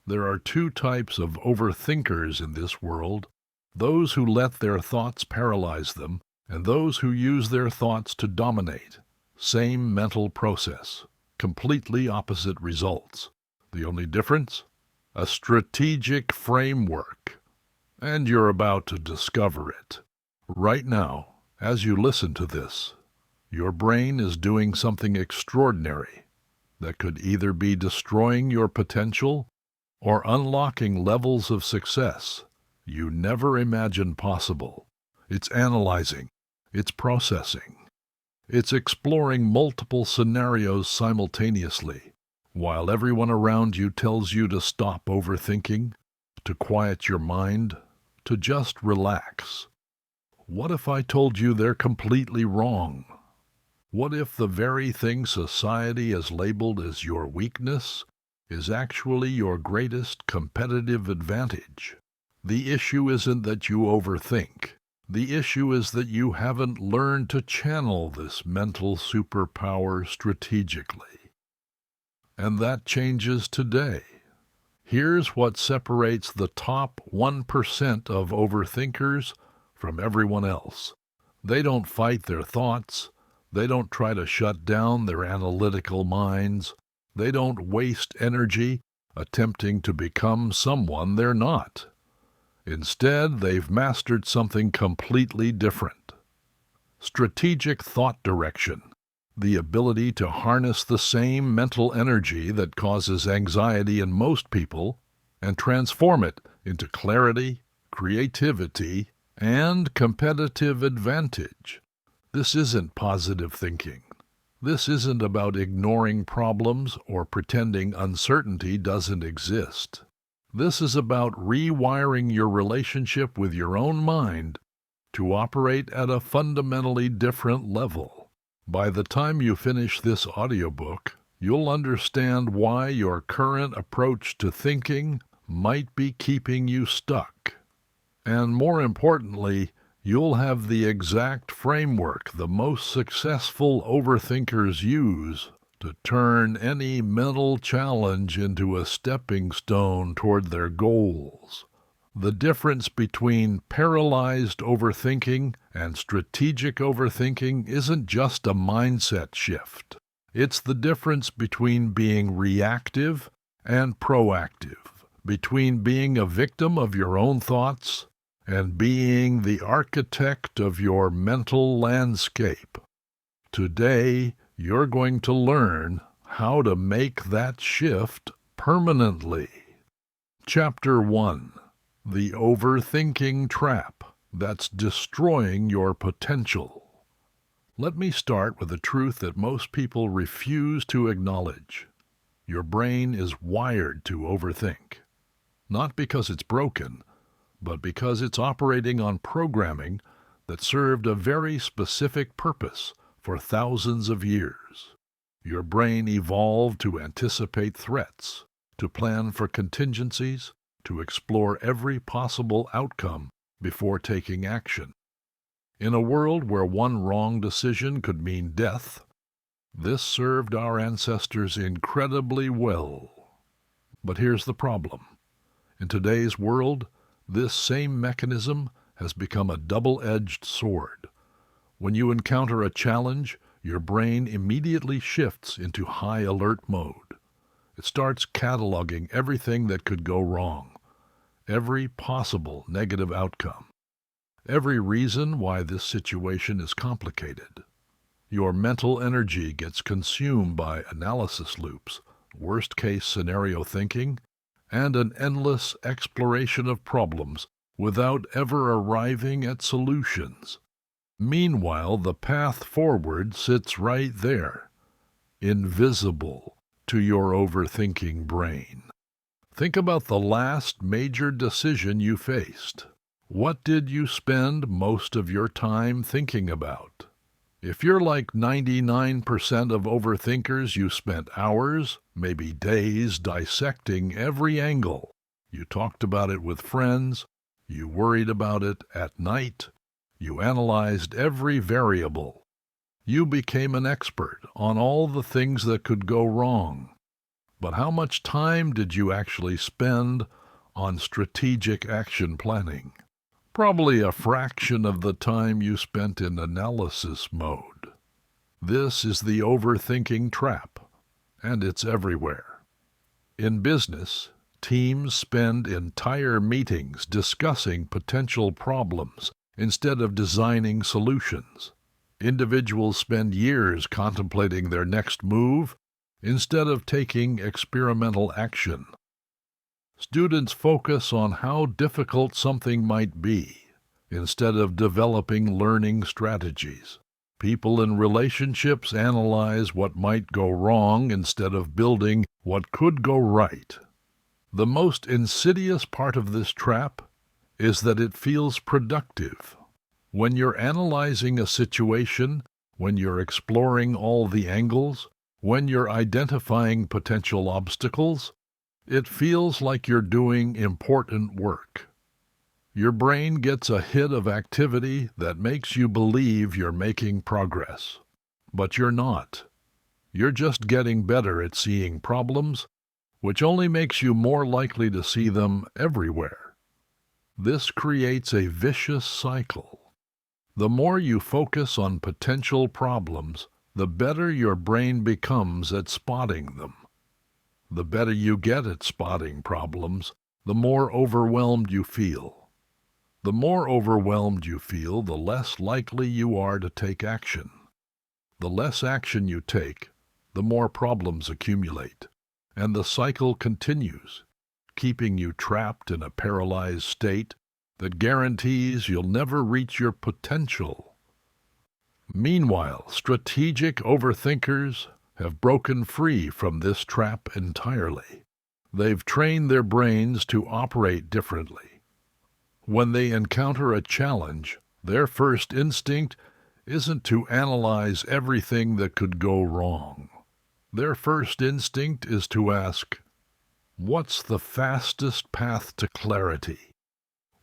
There are two types of overthinkers in this world: those who let their thoughts paralyze them, and those who use their thoughts to dominate. Same mental process, completely opposite results. The only difference? A strategic framework. And you're about to discover it. Right now, as you listen to this, your brain is doing something extraordinary that could either be destroying your potential or unlocking levels of success you never imagined possible. It's analyzing, it's processing, it's exploring multiple scenarios simultaneously, while everyone around you tells you to stop overthinking, to quiet your mind, to just relax. What if I told you they're completely wrong? What if the very thing society has labeled as your weakness is actually your greatest competitive advantage? The issue isn't that you overthink. The issue is that you haven't learned to channel this mental superpower strategically. And that changes today. Here's what separates the top 1% of overthinkers from everyone else. They don't fight their thoughts. They don't try to shut down their analytical minds. They don't waste energy attempting to become someone they're not. Instead, they've mastered something completely different. Strategic thought direction, the ability to harness the same mental energy that causes anxiety in most people and transform it into clarity, creativity, and competitive advantage. This isn't positive thinking. This isn't about ignoring problems or pretending uncertainty doesn't exist. This is about rewiring your relationship with your own mind to operate at a fundamentally different level. By the time you finish this audiobook, you'll understand why your current approach to thinking might be keeping you stuck. And more importantly, you'll have the exact framework the most successful overthinkers use to turn any mental challenge into a stepping stone toward their goals. The difference between paralyzed overthinking and strategic overthinking isn't just a mindset shift. It's the difference between being reactive and proactive, between being a victim of your own thoughts and being the architect of your mental landscape. Today, you're going to learn how to make that shift permanently. Chapter 1. The Overthinking Trap That's Destroying Your Potential. Let me start with a truth that most people refuse to acknowledge. Your brain is wired to overthink. Not because it's broken, but because it's operating on programming that served a very specific purpose for thousands of years. Your brain evolved to anticipate threats, to plan for contingencies, to explore every possible outcome before taking action. In a world where one wrong decision could mean death, this served our ancestors incredibly well. But here's the problem. In today's world, this same mechanism has become a double-edged sword. When you encounter a challenge, your brain immediately shifts into high alert mode. It starts cataloging everything that could go wrong, every possible negative outcome, every reason why this situation is complicated. Your mental energy gets consumed by analysis loops, worst-case scenario thinking, and an endless exploration of problems without ever arriving at solutions. Meanwhile, the path forward sits right there, invisible to your overthinking brain. Think about the last major decision you faced. What did you spend most of your time thinking about? If you're like 99% of overthinkers, you spent hours, maybe days, dissecting every angle. You talked about it with friends. You worried about it at night. You analyzed every variable. You became an expert on all the things that could go wrong. But how much time did you actually spend on strategic action planning? Probably a fraction of the time you spent in analysis mode. This is the overthinking trap, and it's everywhere. In business, teams spend entire meetings discussing potential problems instead of designing solutions. Individuals spend years contemplating their next move instead of taking experimental action. Students focus on how difficult something might be instead of developing learning strategies. People in relationships analyze what might go wrong instead of building what could go right. The most insidious part of this trap is that it feels productive. When you're analyzing a situation, when you're exploring all the angles, when you're identifying potential obstacles, it feels like you're doing important work. Your brain gets a hit of activity that makes you believe you're making progress. But you're not. You're just getting better at seeing problems, which only makes you more likely to see them everywhere. This creates a vicious cycle. The more you focus on potential problems, the better your brain becomes at spotting them. The better you get at spotting problems, the more overwhelmed you feel. The more overwhelmed you feel, the less likely you are to take action. The less action you take, the more problems accumulate, and the cycle continues, keeping you trapped in a paralyzed state that guarantees you'll never reach your potential. Meanwhile, strategic overthinkers have broken free from this trap entirely. They've trained their brains to operate differently. When they encounter a challenge, their first instinct isn't to analyze everything that could go wrong. Their first instinct is to ask, what's the fastest path to clarity?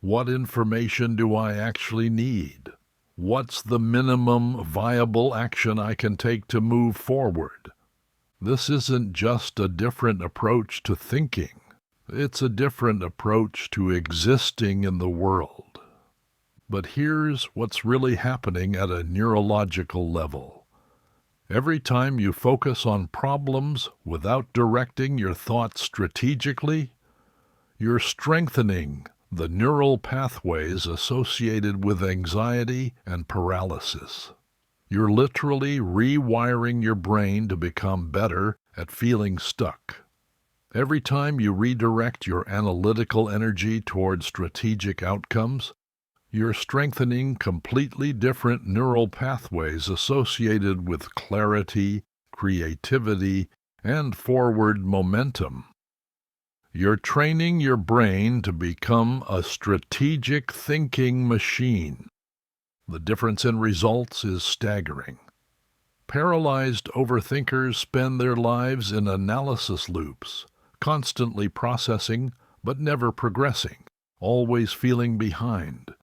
What information do I actually need? What's the minimum viable action I can take to move forward? This isn't just a different approach to thinking. It's a different approach to existing in the world. But here's what's really happening at a neurological level. Every time you focus on problems without directing your thoughts strategically, you're strengthening the neural pathways associated with anxiety and paralysis. You're literally rewiring your brain to become better at feeling stuck. Every time you redirect your analytical energy toward strategic outcomes, you're strengthening completely different neural pathways associated with clarity, creativity, and forward momentum. You're training your brain to become a strategic thinking machine. The difference in results is staggering. Paralyzed overthinkers spend their lives in analysis loops, constantly processing but never progressing, always feeling behind.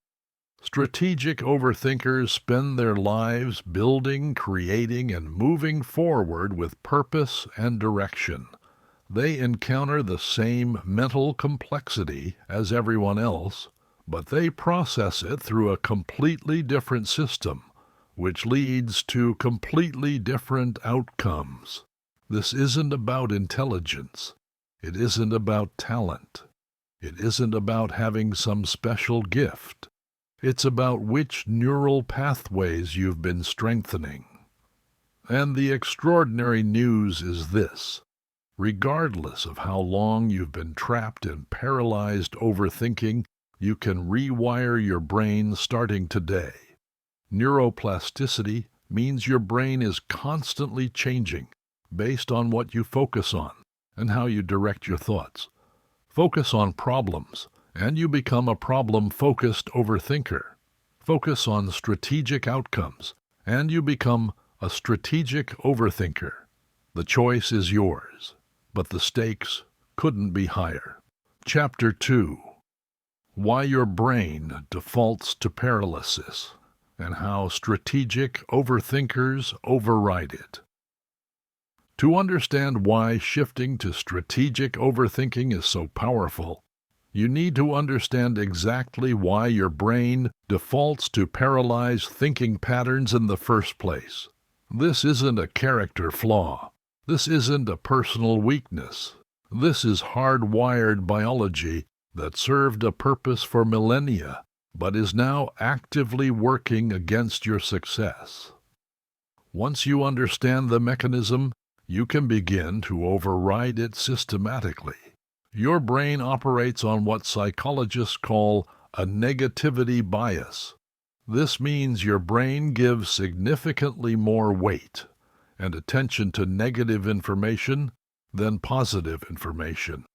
Strategic overthinkers spend their lives building, creating, and moving forward with purpose and direction. They encounter the same mental complexity as everyone else, but they process it through a completely different system, which leads to completely different outcomes. This isn't about intelligence. It isn't about talent. It isn't about having some special gift. It's about which neural pathways you've been strengthening. And the extraordinary news is this. Regardless of how long you've been trapped in paralyzed overthinking, you can rewire your brain starting today. Neuroplasticity means your brain is constantly changing based on what you focus on and how you direct your thoughts. Focus on problems, and you become a problem-focused overthinker. Focus on strategic outcomes, and you become a strategic overthinker. The choice is yours, but the stakes couldn't be higher. Chapter 2. Why your brain defaults to paralysis, and how strategic overthinkers override it. To understand why shifting to strategic overthinking is so powerful, you need to understand exactly why your brain defaults to paralyzed thinking patterns in the first place. This isn't a character flaw. This isn't a personal weakness. This is hardwired biology that served a purpose for millennia, but is now actively working against your success. Once you understand the mechanism, you can begin to override it systematically. Your brain operates on what psychologists call a negativity bias. This means your brain gives significantly more weight and attention to negative information than positive information.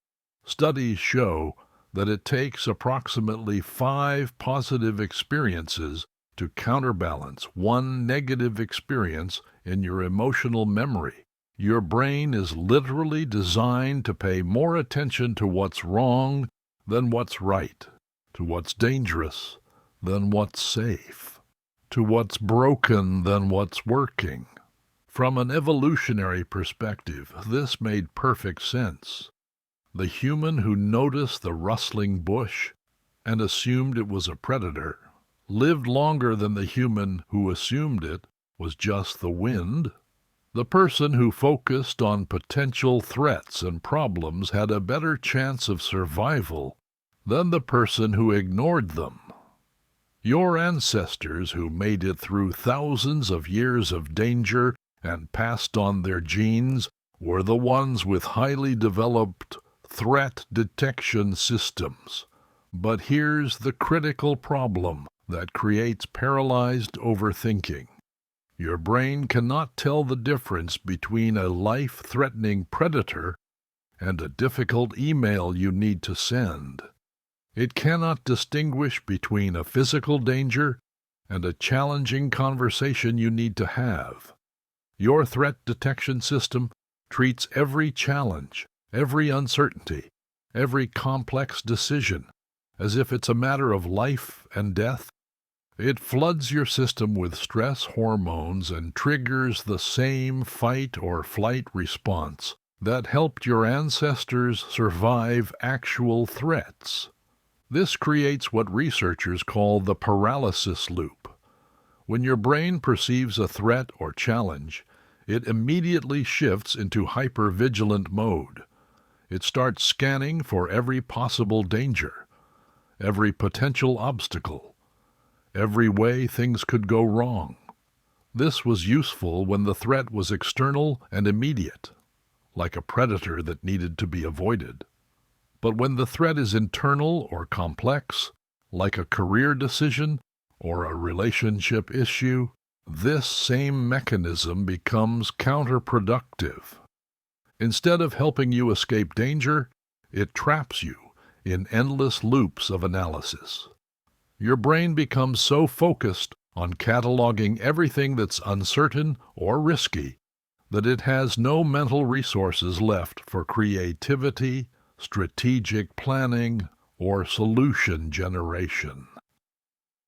Studies show that it takes approximately 5 positive experiences to counterbalance one negative experience in your emotional memory. Your brain is literally designed to pay more attention to what's wrong than what's right, to what's dangerous than what's safe, to what's broken than what's working. From an evolutionary perspective, this made perfect sense. The human who noticed the rustling bush and assumed it was a predator lived longer than the human who assumed it was just the wind. The person who focused on potential threats and problems had a better chance of survival than the person who ignored them. Your ancestors who made it through thousands of years of danger and passed on their genes were the ones with highly developed threat detection systems. But here's the critical problem that creates paralyzed overthinking. Your brain cannot tell the difference between a life-threatening predator and a difficult email you need to send. It cannot distinguish between a physical danger and a challenging conversation you need to have. Your threat detection system treats every challenge, every uncertainty, every complex decision as if it's a matter of life and death. It floods your system with stress hormones and triggers the same fight or flight response that helped your ancestors survive actual threats. This creates what researchers call the paralysis loop. When your brain perceives a threat or challenge, it immediately shifts into hypervigilant mode. It starts scanning for every possible danger, every potential obstacle, every way things could go wrong. This was useful when the threat was external and immediate, like a predator that needed to be avoided. But when the threat is internal or complex, like a career decision or a relationship issue, this same mechanism becomes counterproductive. Instead of helping you escape danger, it traps you in endless loops of analysis. Your brain becomes so focused on cataloging everything that's uncertain or risky that it has no mental resources left for creativity, strategic planning, or solution generation.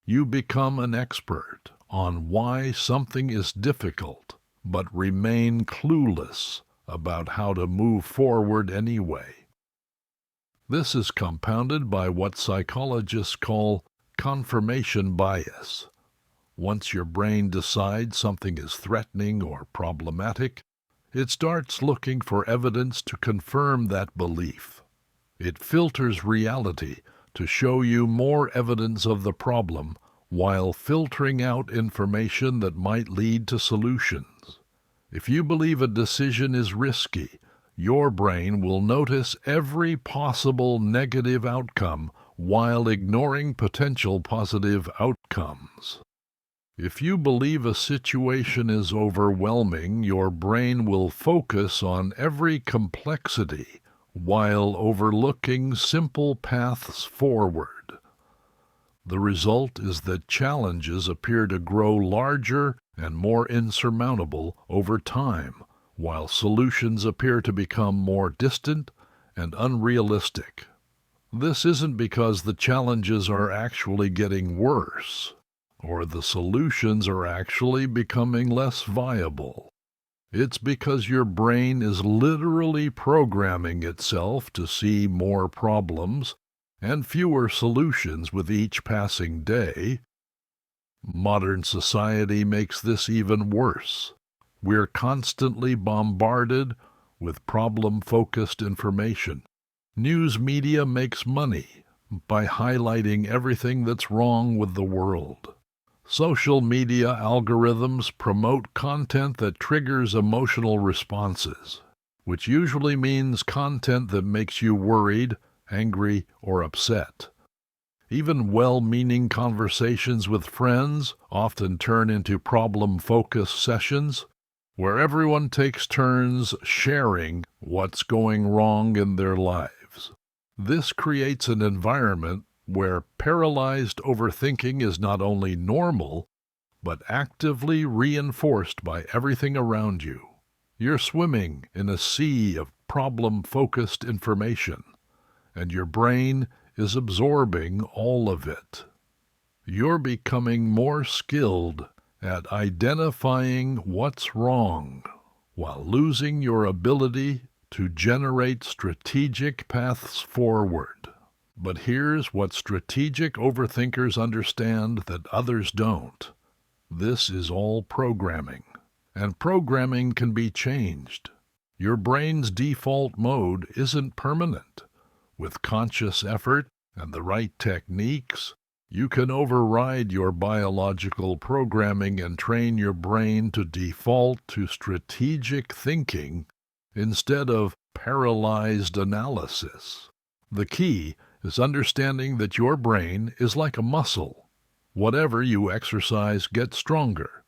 You become an expert on why something is difficult, but remain clueless about how to move forward anyway. This is compounded by what psychologists call confirmation bias. Once your brain decides something is threatening or problematic, it starts looking for evidence to confirm that belief. It filters reality to show you more evidence of the problem while filtering out information that might lead to solutions. If you believe a decision is risky, your brain will notice every possible negative outcome while ignoring potential positive outcomes. If you believe a situation is overwhelming, your brain will focus on every complexity while overlooking simple paths forward. The result is that challenges appear to grow larger and more insurmountable over time, while solutions appear to become more distant and unrealistic. This isn't because the challenges are actually getting worse, or the solutions are actually becoming less viable. It's because your brain is literally programming itself to see more problems and fewer solutions with each passing day. Modern society makes this even worse. We're constantly bombarded with problem-focused information. News media makes money by highlighting everything that's wrong with the world. Social media algorithms promote content that triggers emotional responses, which usually means content that makes you worried, angry, or upset. Even well-meaning conversations with friends often turn into problem-focused sessions where everyone takes turns sharing what's going wrong in their lives. This creates an environment where paralyzed overthinking is not only normal, but actively reinforced by everything around you. You're swimming in a sea of problem-focused information, and your brain is absorbing all of it. You're becoming more skilled at identifying what's wrong, while losing your ability to generate strategic paths forward. But here's what strategic overthinkers understand that others don't. This is all programming, and programming can be changed. Your brain's default mode isn't permanent. With conscious effort and the right techniques, you can override your biological programming and train your brain to default to strategic thinking instead of paralyzed analysis. The key is understanding that your brain is like a muscle. Whatever you exercise gets stronger.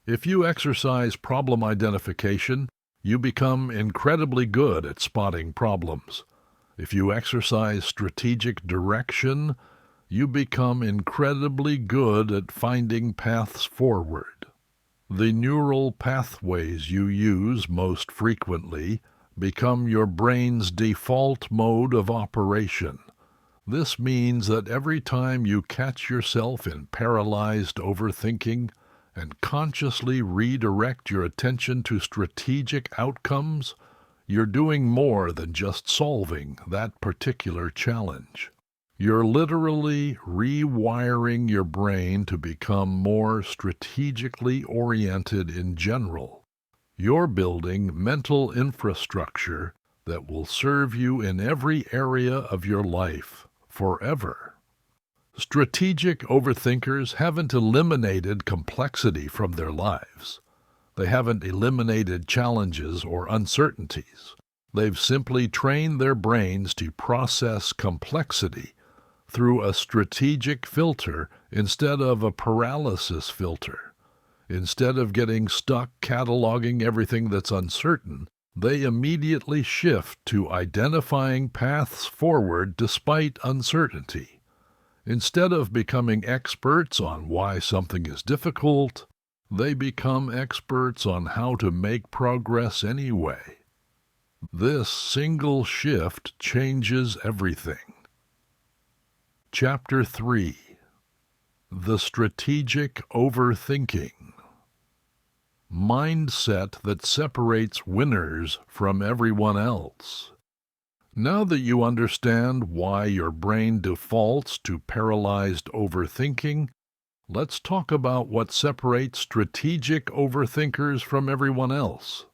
If you exercise problem identification, you become incredibly good at spotting problems. If you exercise strategic direction, you become incredibly good at finding paths forward. The neural pathways you use most frequently become your brain's default mode of operation. This means that every time you catch yourself in paralyzed overthinking and consciously redirect your attention to strategic outcomes, you're doing more than just solving that particular challenge. You're literally rewiring your brain to become more strategically oriented in general. You're building mental infrastructure that will serve you in every area of your life forever. Strategic overthinkers haven't eliminated complexity from their lives. They haven't eliminated challenges or uncertainties. They've simply trained their brains to process complexity through a strategic filter instead of a paralysis filter. Instead of getting stuck cataloging everything that's uncertain, they immediately shift to identifying paths forward despite uncertainty. Instead of becoming experts on why something is difficult, they become experts on how to make progress anyway. This single shift changes everything. Chapter 3. The Strategic Overthinking. Mindset that separates winners from everyone else. Now that you understand why your brain defaults to paralyzed overthinking, let's talk about what separates strategic overthinkers from everyone else.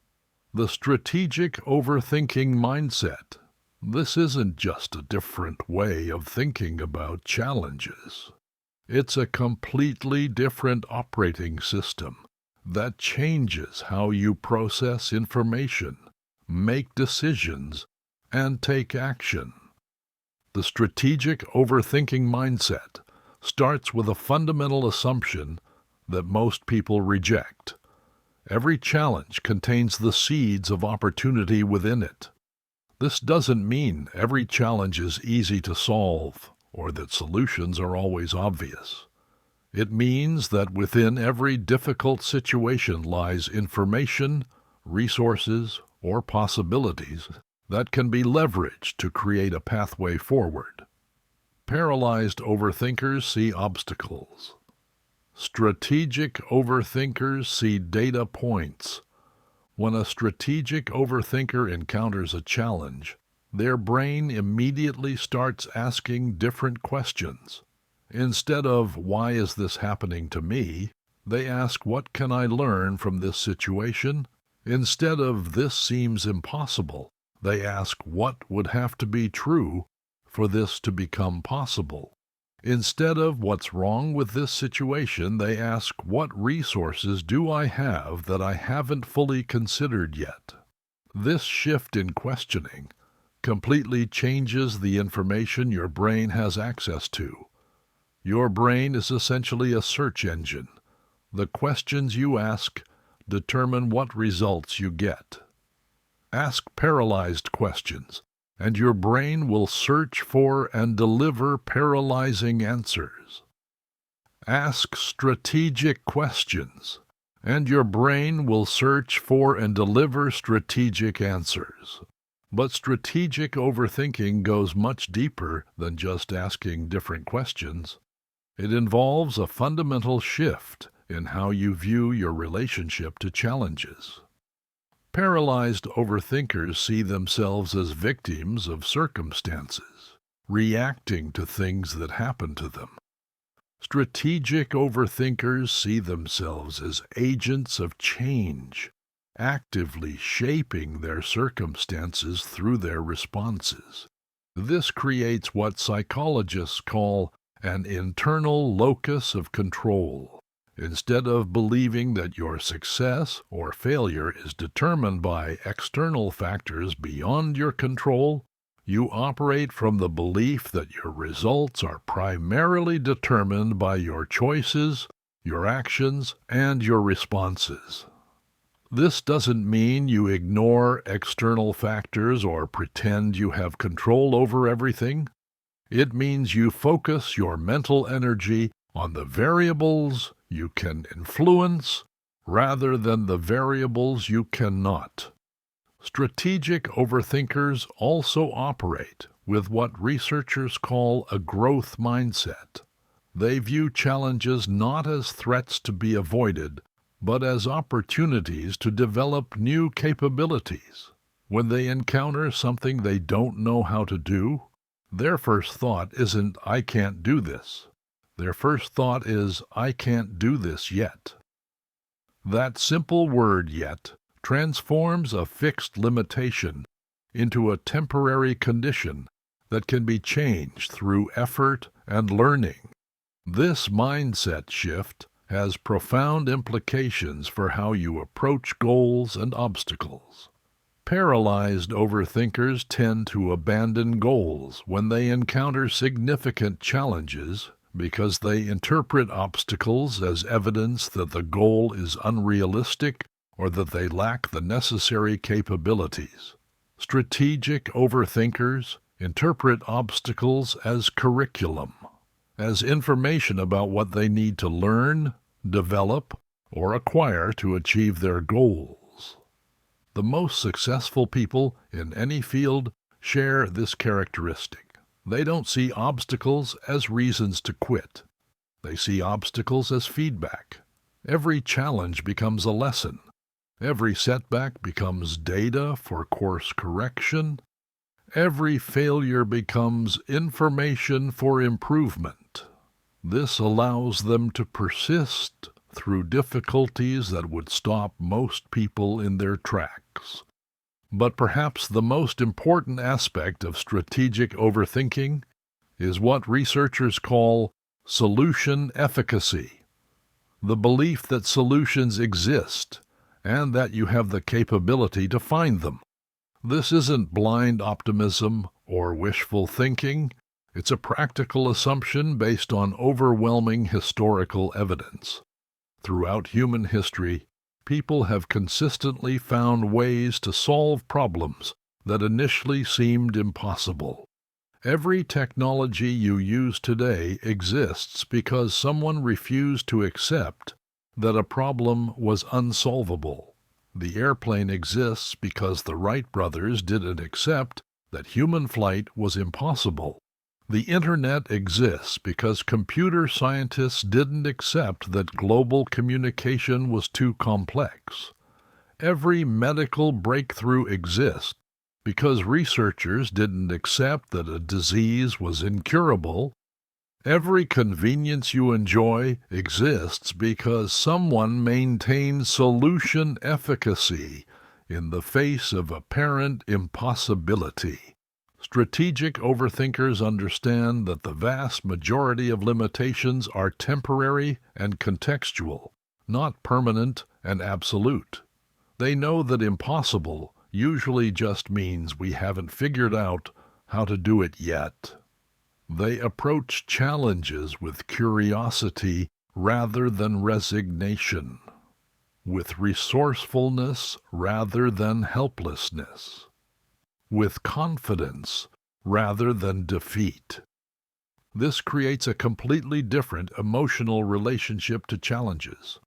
The strategic overthinking mindset. This isn't just a different way of thinking about challenges. It's a completely different operating system that changes how you process information, make decisions, and take action. The strategic overthinking mindset starts with a fundamental assumption that most people reject. Every challenge contains the seeds of opportunity within it. This doesn't mean every challenge is easy to solve or that solutions are always obvious. It means that within every difficult situation lies information, resources, or possibilities that can be leveraged to create a pathway forward. Paralyzed overthinkers see obstacles. Strategic overthinkers see data points. When a strategic overthinker encounters a challenge, their brain immediately starts asking different questions. Instead of, "Why is this happening to me?" they ask, "What can I learn from this situation?" Instead of, "This seems impossible," they ask, "What would have to be true for this to become possible?" Instead of, "What's wrong with this situation?" they ask, "What resources do I have that I haven't fully considered yet?" This shift in questioning completely changes the information your brain has access to. Your brain is essentially a search engine. The questions you ask determine what results you get. Ask paralyzed questions, and your brain will search for and deliver paralyzing answers. Ask strategic questions, and your brain will search for and deliver strategic answers. But strategic overthinking goes much deeper than just asking different questions. It involves a fundamental shift in how you view your relationship to challenges. Paralyzed overthinkers see themselves as victims of circumstances, reacting to things that happen to them. Strategic overthinkers see themselves as agents of change, actively shaping their circumstances through their responses. This creates what psychologists call an internal locus of control. Instead of believing that your success or failure is determined by external factors beyond your control, you operate from the belief that your results are primarily determined by your choices, your actions, and your responses. This doesn't mean you ignore external factors or pretend you have control over everything. It means you focus your mental energy on the variables you can influence rather than the variables you cannot. Strategic overthinkers also operate with what researchers call a growth mindset. They view challenges not as threats to be avoided, but as opportunities to develop new capabilities. When they encounter something they don't know how to do, their first thought isn't, "I can't do this." Their first thought is, "I can't do this yet." That simple word, "yet," transforms a fixed limitation into a temporary condition that can be changed through effort and learning. This mindset shift has profound implications for how you approach goals and obstacles. Paralyzed overthinkers tend to abandon goals when they encounter significant challenges because they interpret obstacles as evidence that the goal is unrealistic or that they lack the necessary capabilities. Strategic overthinkers interpret obstacles as curriculum, as information about what they need to learn, develop, or acquire to achieve their goals. The most successful people in any field share this characteristic. They don't see obstacles as reasons to quit. They see obstacles as feedback. Every challenge becomes a lesson. Every setback becomes data for course correction. Every failure becomes information for improvement. This allows them to persist through difficulties that would stop most people in their tracks. But perhaps the most important aspect of strategic overthinking is what researchers call solution efficacy, the belief that solutions exist and that you have the capability to find them. This isn't blind optimism or wishful thinking. It's a practical assumption based on overwhelming historical evidence. Throughout human history, people have consistently found ways to solve problems that initially seemed impossible. Every technology you use today exists because someone refused to accept that a problem was unsolvable. The airplane exists because the Wright brothers didn't accept that human flight was impossible. The Internet exists because computer scientists didn't accept that global communication was too complex. Every medical breakthrough exists because researchers didn't accept that a disease was incurable. Every convenience you enjoy exists because someone maintained solution efficacy in the face of apparent impossibility. Strategic overthinkers understand that the vast majority of limitations are temporary and contextual, not permanent and absolute. They know that impossible usually just means we haven't figured out how to do it yet. They approach challenges with curiosity rather than resignation, with resourcefulness rather than helplessness, with confidence rather than defeat. This creates a completely different emotional relationship to challenges.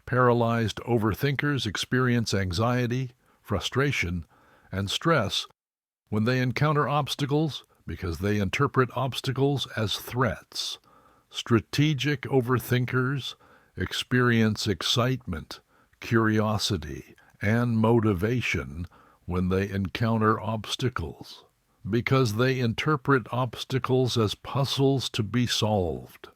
Paralyzed overthinkers experience anxiety, frustration, and stress when they encounter obstacles because they interpret obstacles as threats. Strategic overthinkers experience excitement, curiosity, and motivation when they encounter obstacles, because they interpret obstacles as puzzles to be solved.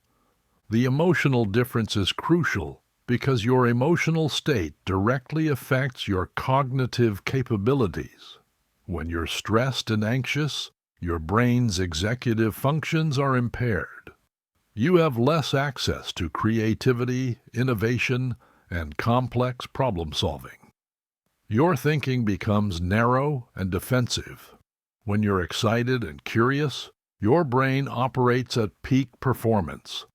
The emotional difference is crucial because your emotional state directly affects your cognitive capabilities. When you're stressed and anxious, your brain's executive functions are impaired. You have less access to creativity, innovation, and complex problem solving. Your thinking becomes narrow and defensive. When you're excited and curious, your brain operates at peak performance.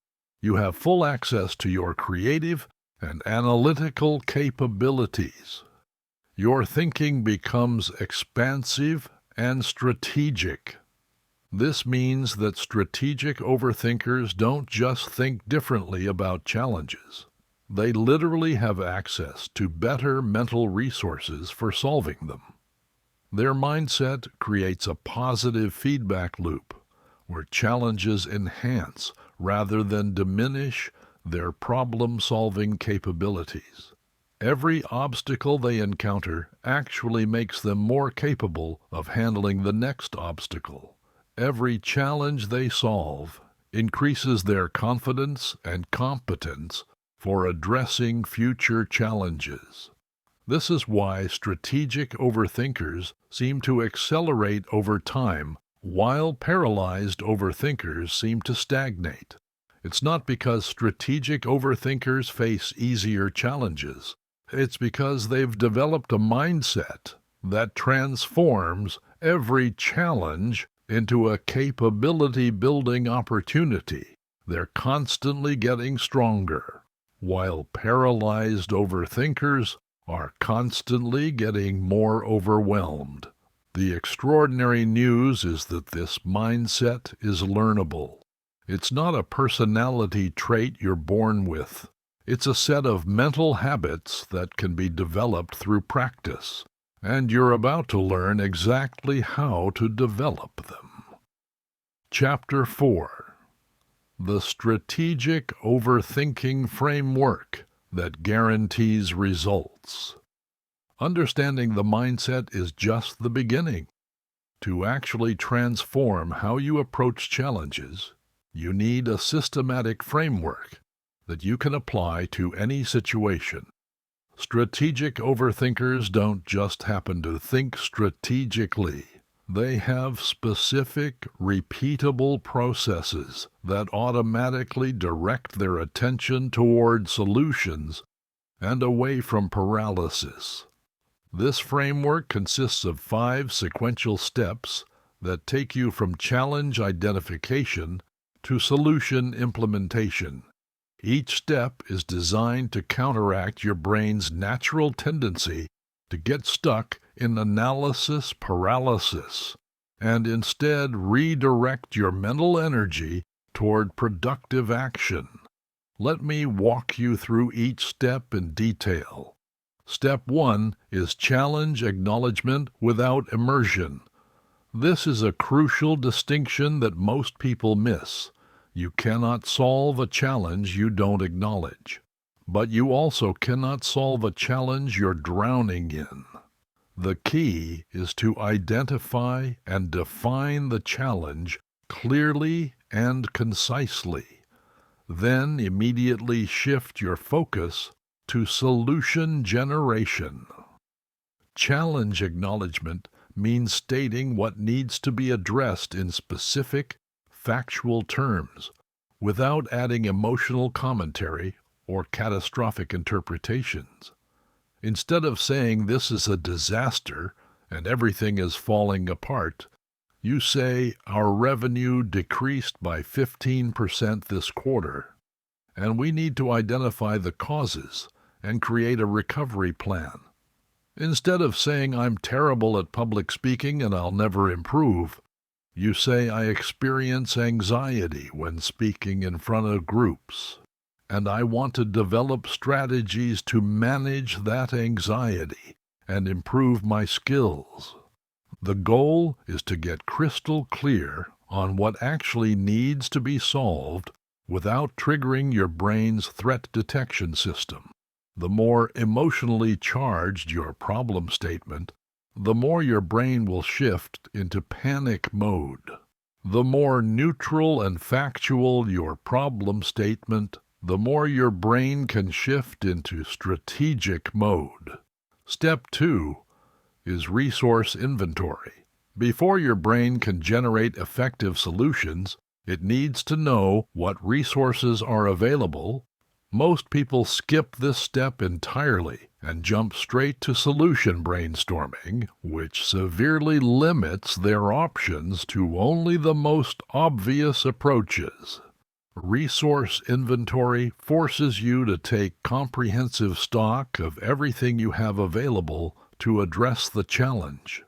You have full access to your creative and analytical capabilities. Your thinking becomes expansive and strategic. This means that strategic overthinkers don't just think differently about challenges. They literally have access to better mental resources for solving them. Their mindset creates a positive feedback loop where challenges enhance rather than diminish their problem-solving capabilities. Every obstacle they encounter actually makes them more capable of handling the next obstacle. Every challenge they solve increases their confidence and competence for addressing future challenges. This is why strategic overthinkers seem to accelerate over time, while paralyzed overthinkers seem to stagnate. It's not because strategic overthinkers face easier challenges. It's because they've developed a mindset that transforms every challenge into a capability-building opportunity. They're constantly getting stronger, while paralyzed overthinkers are constantly getting more overwhelmed. The extraordinary news is that this mindset is learnable. It's not a personality trait you're born with. It's a set of mental habits that can be developed through practice, and you're about to learn exactly how to develop them. Chapter 4. The Strategic Overthinking Framework that Guarantees Results. Understanding the mindset is just the beginning. To actually transform how you approach challenges, you need a systematic framework that you can apply to any situation. Strategic overthinkers don't just happen to think strategically. They have specific, repeatable processes that automatically direct their attention toward solutions and away from paralysis. This framework consists of 5 sequential steps that take you from challenge identification to solution implementation. Each step is designed to counteract your brain's natural tendency to get stuck in analysis paralysis and instead redirect your mental energy toward productive action. Let me walk you through each step in detail. Step 1 is challenge acknowledgement without immersion. This is a crucial distinction that most people miss. You cannot solve a challenge you don't acknowledge. but you also cannot solve a challenge you're drowning in. The key is to identify and define the challenge clearly and concisely. Then immediately shift your focus to solution generation. Challenge acknowledgement means stating what needs to be addressed in specific, factual terms, without adding emotional commentary or catastrophic interpretations. Instead of saying this is a disaster and everything is falling apart, you say our revenue decreased by 15% this quarter, and we need to identify the causes and create a recovery plan. Instead of saying I'm terrible at public speaking and I'll never improve, you say I experience anxiety when speaking in front of groups, and I want to develop strategies to manage that anxiety and improve my skills. The goal is to get crystal clear on what actually needs to be solved without triggering your brain's threat detection system. The more emotionally charged your problem statement, the more your brain will shift into panic mode. The more neutral and factual your problem statement, the more your brain can shift into strategic mode. Step 2 is resource inventory. Before your brain can generate effective solutions, it needs to know what resources are available. Most people skip this step entirely and jump straight to solution brainstorming, which severely limits their options to only the most obvious approaches. Resource inventory forces you to take comprehensive stock of everything you have available to address the challenge.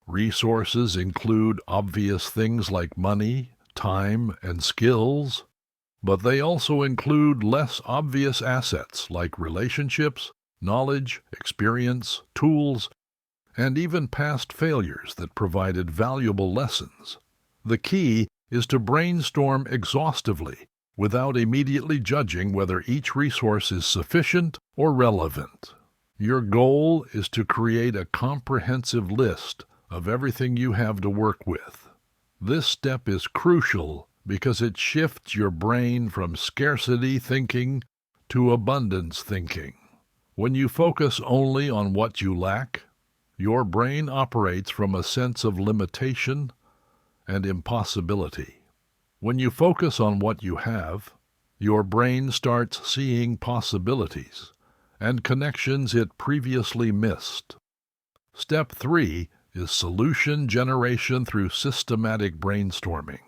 Resources include obvious things like money, time, and skills, but they also include less obvious assets like relationships, knowledge, experience, tools, and even past failures that provided valuable lessons. The key is to brainstorm exhaustively without immediately judging whether each resource is sufficient or relevant. Your goal is to create a comprehensive list of everything you have to work with. This step is crucial because it shifts your brain from scarcity thinking to abundance thinking. When you focus only on what you lack, your brain operates from a sense of limitation and impossibility. When you focus on what you have, your brain starts seeing possibilities and connections it previously missed. Step 3 is solution generation through systematic brainstorming.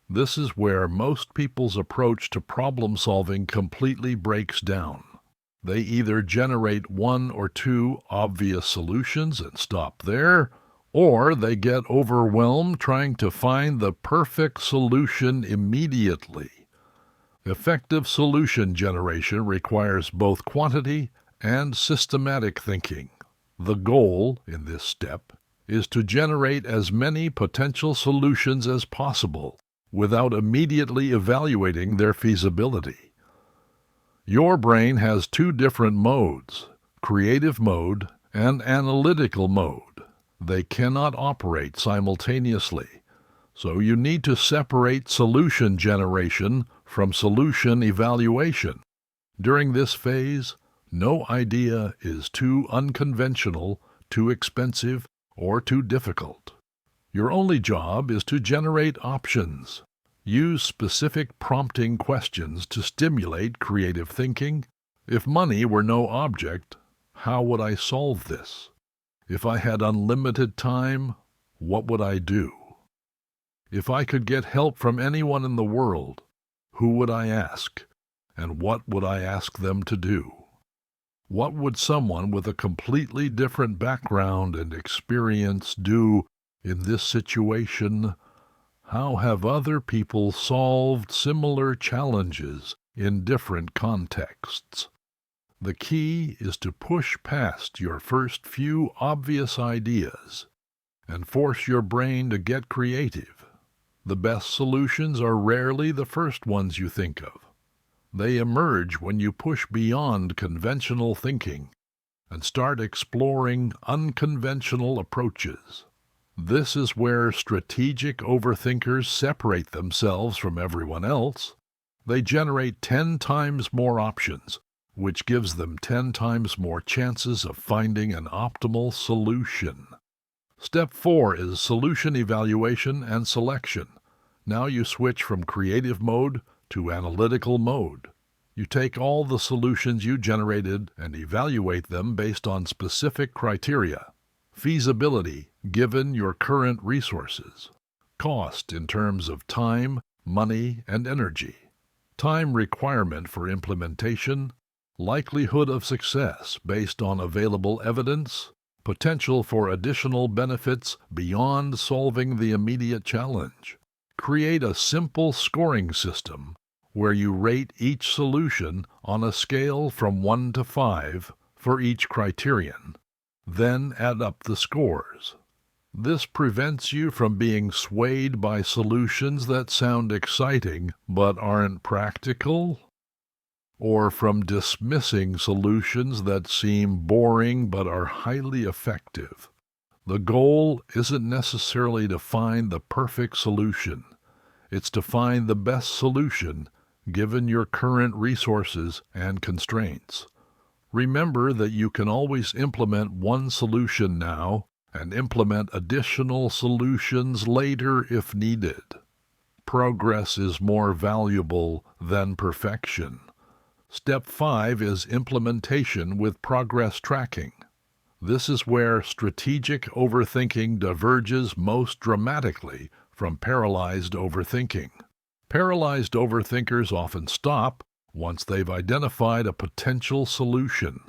This is where most people's approach to problem-solving completely breaks down. They either generate one or two obvious solutions and stop there, or they get overwhelmed trying to find the perfect solution immediately. Effective solution generation requires both quantity and systematic thinking. The goal in this step is to generate as many potential solutions as possible without immediately evaluating their feasibility. Your brain has two different modes, creative mode and analytical mode. They cannot operate simultaneously, so you need to separate solution generation from solution evaluation. During this phase, no idea is too unconventional, too expensive, or too difficult. Your only job is to generate options. Use specific prompting questions to stimulate creative thinking. If money were no object, how would I solve this? If I had unlimited time, what would I do? If I could get help from anyone in the world, who would I ask, and what would I ask them to do? What would someone with a completely different background and experience do in this situation? How have other people solved similar challenges in different contexts? The key is to push past your first few obvious ideas and force your brain to get creative. The best solutions are rarely the first ones you think of. They emerge when you push beyond conventional thinking and start exploring unconventional approaches. This is where strategic overthinkers separate themselves from everyone else. They generate 10 times more options, which gives them 10 times more chances of finding an optimal solution. Step 4 is solution evaluation and selection. Now you switch from creative mode to analytical mode. You take all the solutions you generated and evaluate them based on specific criteria. Feasibility, given your current resources. Cost in terms of time, money, and energy. Time requirement for implementation. Likelihood of success based on available evidence. Potential for additional benefits beyond solving the immediate challenge. Create a simple scoring system where you rate each solution on a scale from 1 to 5 for each criterion. Then add up the scores. This prevents you from being swayed by solutions that sound exciting but aren't practical, or from dismissing solutions that seem boring but are highly effective. The goal isn't necessarily to find the perfect solution. It's to find the best solution given your current resources and constraints. Remember that you can always implement one solution now and implement additional solutions later if needed. Progress is more valuable than perfection. Step 5 is implementation with progress tracking. This is where strategic overthinking diverges most dramatically from paralyzed overthinking. Paralyzed overthinkers often stop once they've identified a potential solution,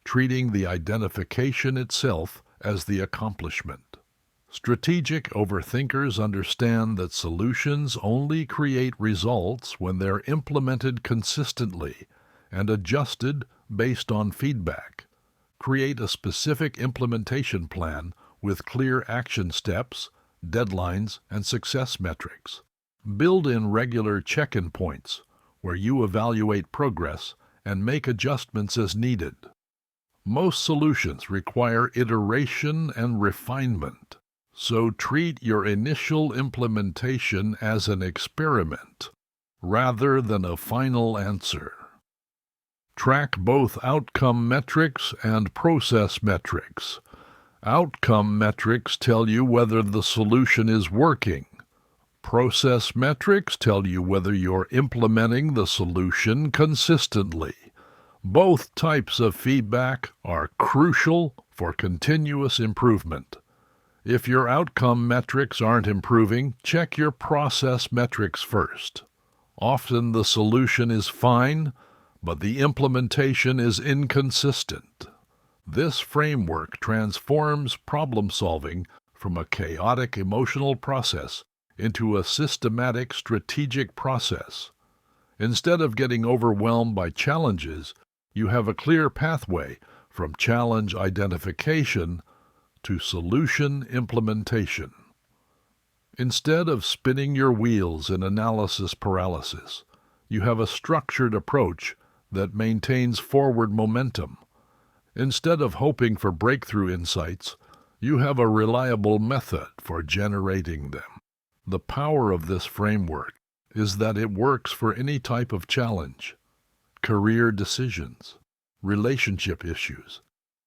treating the identification itself as the accomplishment. Strategic overthinkers understand that solutions only create results when they're implemented consistently and adjusted based on feedback. Create a specific implementation plan with clear action steps, deadlines, and success metrics. Build in regular check-in points where you evaluate progress and make adjustments as needed. Most solutions require iteration and refinement, so treat your initial implementation as an experiment rather than a final answer. Track both outcome metrics and process metrics. Outcome metrics tell you whether the solution is working. Process metrics tell you whether you're implementing the solution consistently. Both types of feedback are crucial for continuous improvement. If your outcome metrics aren't improving, check your process metrics first. Often the solution is fine, but the implementation is inconsistent. This framework transforms problem-solving from a chaotic emotional process into a systematic strategic process. Instead of getting overwhelmed by challenges, you have a clear pathway from challenge identification to solution implementation. Instead of spinning your wheels in analysis paralysis, you have a structured approach that maintains forward momentum. Instead of hoping for breakthrough insights, you have a reliable method for generating them. The power of this framework is that it works for any type of challenge: career decisions, relationship issues,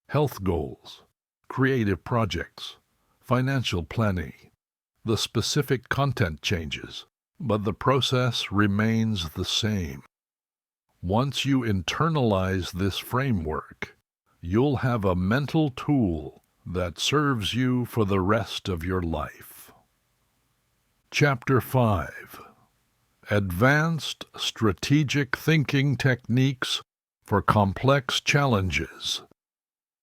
health goals, creative projects, financial planning. The specific content changes, but the process remains the same. Once you internalize this framework, you'll have a mental tool that serves you for the rest of your life. Chapter 5. Advanced Strategic Thinking Techniques for Complex Challenges.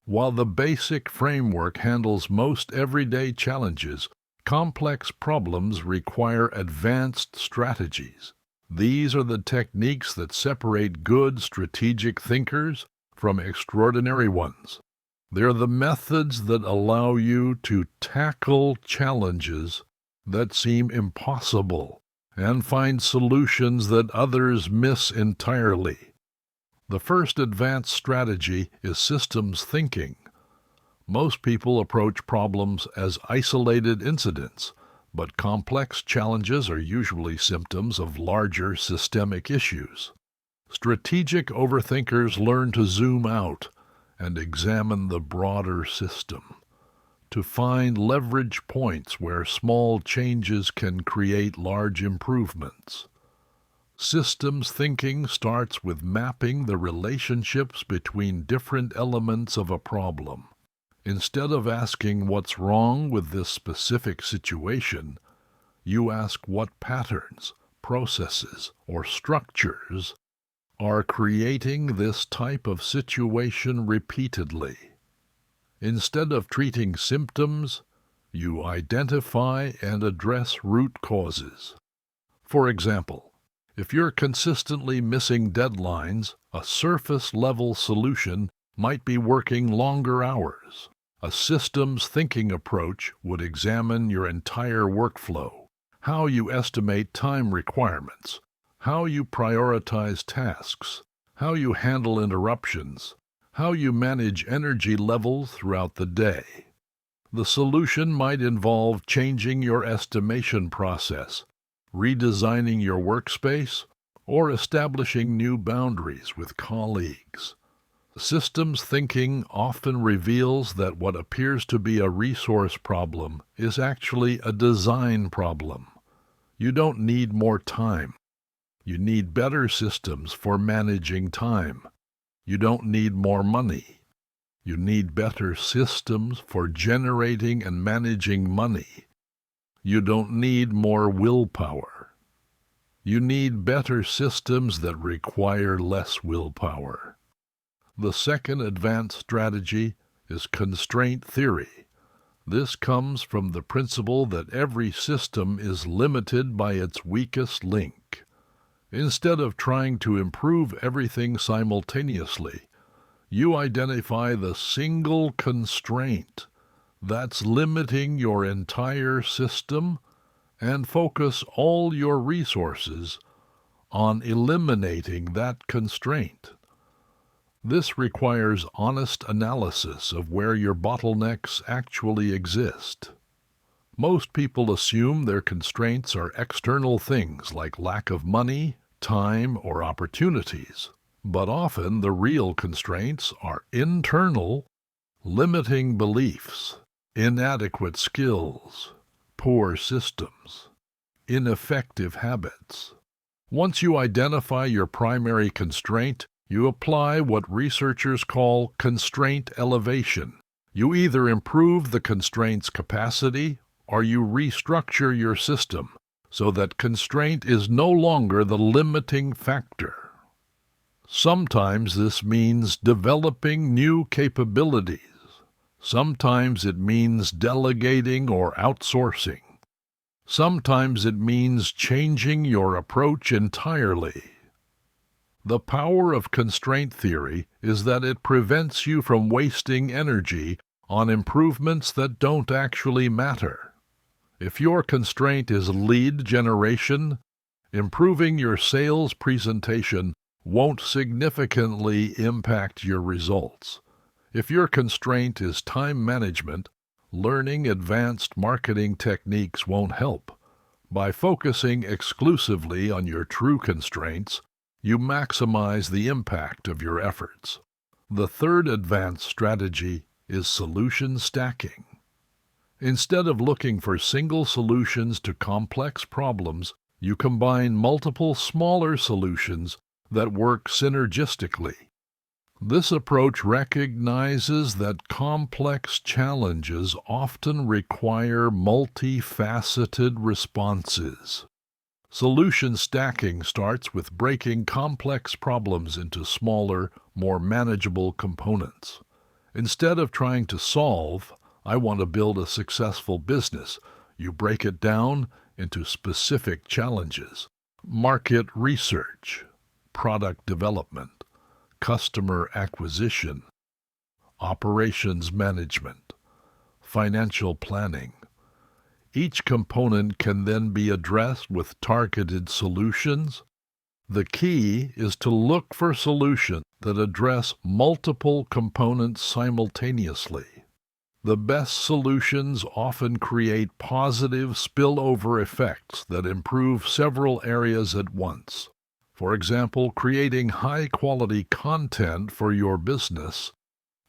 While the basic framework handles most everyday challenges, complex problems require advanced strategies. These are the techniques that separate good strategic thinkers from extraordinary ones. They're the methods that allow you to tackle challenges that seem impossible and find solutions that others miss entirely. The first advanced strategy is systems thinking. Most people approach problems as isolated incidents, but complex challenges are usually symptoms of larger systemic issues. Strategic overthinkers learn to zoom out and examine the broader system, to find leverage points where small changes can create large improvements. Systems thinking starts with mapping the relationships between different elements of a problem. Instead of asking what's wrong with this specific situation, you ask what patterns, processes, or structures are creating this type of situation repeatedly. Instead of treating symptoms, you identify and address root causes. For example, if you're consistently missing deadlines, a surface-level solution might be working longer hours. A systems thinking approach would examine your entire workflow, how you estimate time requirements, how you prioritize tasks, how you handle interruptions, how you manage energy levels throughout the day. The solution might involve changing your estimation process, redesigning your workspace, or establishing new boundaries with colleagues. Systems thinking often reveals that what appears to be a resource problem is actually a design problem. You don't need more time. You need better systems for managing time. You don't need more money. You need better systems for generating and managing money. You don't need more willpower. You need better systems that require less willpower. The second advanced strategy is constraint theory. This comes from the principle that every system is limited by its weakest link. Instead of trying to improve everything simultaneously, you identify the single constraint that's limiting your entire system and focus all your resources on eliminating that constraint. This requires honest analysis of where your bottlenecks actually exist. Most people assume their constraints are external things like lack of money, time, or opportunities. But often the real constraints are internal, limiting beliefs, inadequate skills, poor systems, ineffective habits. Once you identify your primary constraint, you apply what researchers call constraint elevation. You either improve the constraint's capacity or you restructure your system so that constraint is no longer the limiting factor. Sometimes this means developing new capabilities. Sometimes it means delegating or outsourcing. Sometimes it means changing your approach entirely. The power of constraint theory is that it prevents you from wasting energy on improvements that don't actually matter. If your constraint is lead generation, improving your sales presentation won't significantly impact your results. If your constraint is time management, learning advanced marketing techniques won't help. By focusing exclusively on your true constraints, you maximize the impact of your efforts. The third advanced strategy is solution stacking. Instead of looking for single solutions to complex problems, you combine multiple smaller solutions that work synergistically. This approach recognizes that complex challenges often require multifaceted responses. Solution stacking starts with breaking complex problems into smaller, more manageable components. Instead of trying to solve, I want to build a successful business, you break it down into specific challenges. Market research, product development, customer acquisition, operations management, financial planning. Each component can then be addressed with targeted solutions. The key is to look for solutions that address multiple components simultaneously. The best solutions often create positive spillover effects that improve several areas at once. For example, creating high-quality content for your business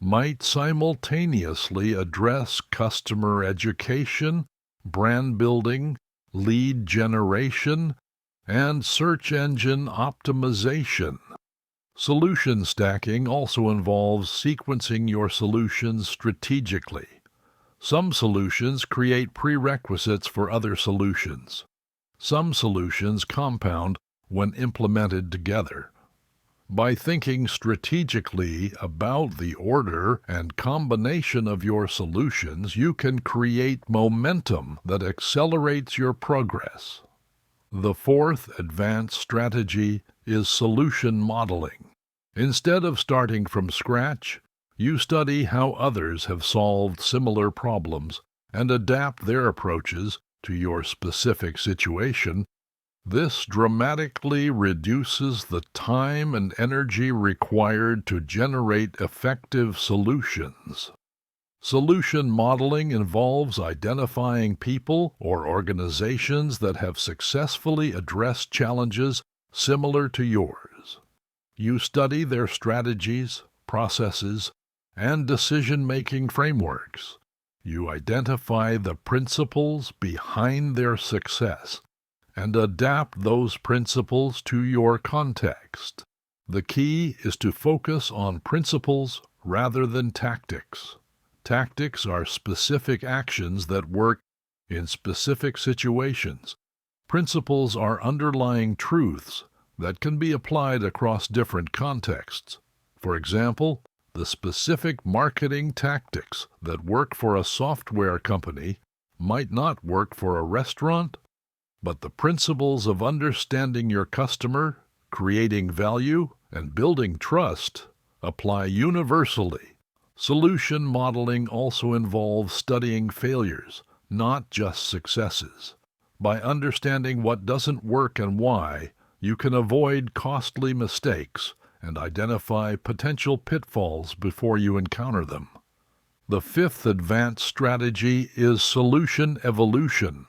might simultaneously address customer education, brand building, lead generation, and search engine optimization. Solution stacking also involves sequencing your solutions strategically. Some solutions create prerequisites for other solutions. Some solutions compound when implemented together. By thinking strategically about the order and combination of your solutions, you can create momentum that accelerates your progress. The fourth advanced strategy is solution modeling. Instead of starting from scratch, you study how others have solved similar problems and adapt their approaches to your specific situation. This dramatically reduces the time and energy required to generate effective solutions. Solution modeling involves identifying people or organizations that have successfully addressed challenges similar to yours. You study their strategies, processes, and decision-making frameworks. You identify the principles behind their success and adapt those principles to your context. The key is to focus on principles rather than tactics. Tactics are specific actions that work in specific situations. Principles are underlying truths that can be applied across different contexts. For example, the specific marketing tactics that work for a software company might not work for a restaurant, but the principles of understanding your customer, creating value, and building trust apply universally. Solution modeling also involves studying failures, not just successes. By understanding what doesn't work and why, you can avoid costly mistakes and identify potential pitfalls before you encounter them. The fifth advanced strategy is solution evolution.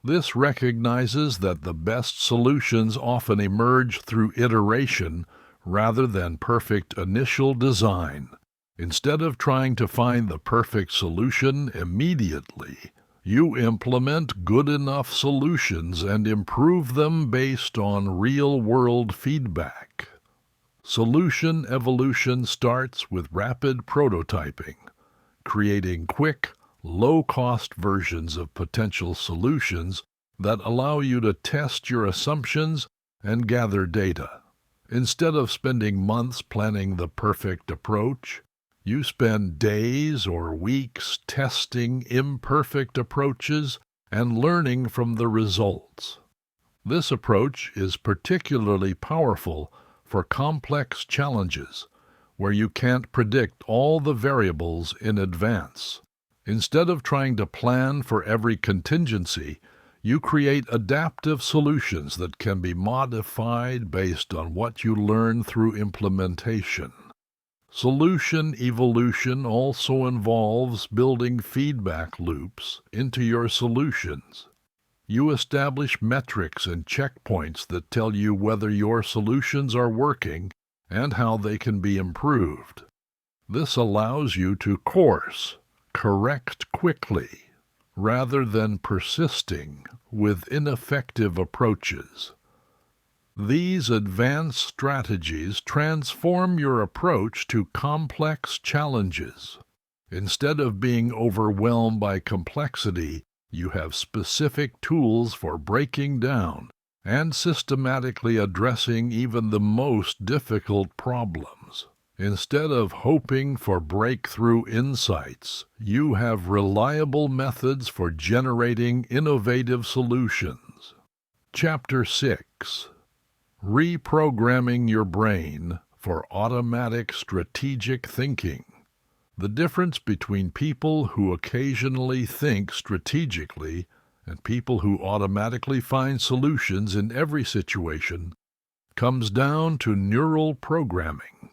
This recognizes that the best solutions often emerge through iteration rather than perfect initial design. Instead of trying to find the perfect solution immediately, you implement good enough solutions and improve them based on real-world feedback. Solution evolution starts with rapid prototyping, creating quick, low-cost versions of potential solutions that allow you to test your assumptions and gather data. Instead of spending months planning the perfect approach, you spend days or weeks testing imperfect approaches and learning from the results. This approach is particularly powerful for complex challenges where you can't predict all the variables in advance. Instead of trying to plan for every contingency, you create adaptive solutions that can be modified based on what you learn through implementation. Solution evolution also involves building feedback loops into your solutions. You establish metrics and checkpoints that tell you whether your solutions are working and how they can be improved. This allows you to correct quickly, rather than persisting with ineffective approaches. These advanced strategies transform your approach to complex challenges. Instead of being overwhelmed by complexity, you have specific tools for breaking down and systematically addressing even the most difficult problems. Instead of hoping for breakthrough insights, you have reliable methods for generating innovative solutions. Chapter 6. Reprogramming your brain for automatic strategic thinking. The difference between people who occasionally think strategically and people who automatically find solutions in every situation, comes down to neural programming.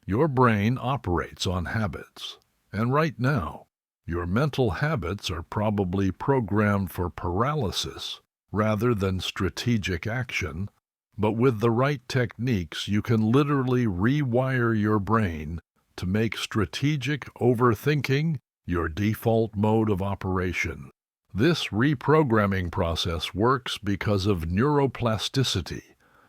Your brain operates on habits, and right now, your mental habits are probably programmed for paralysis rather than strategic action, but with the right techniques you can literally rewire your brain to make strategic overthinking your default mode of operation. This reprogramming process works because of neuroplasticity,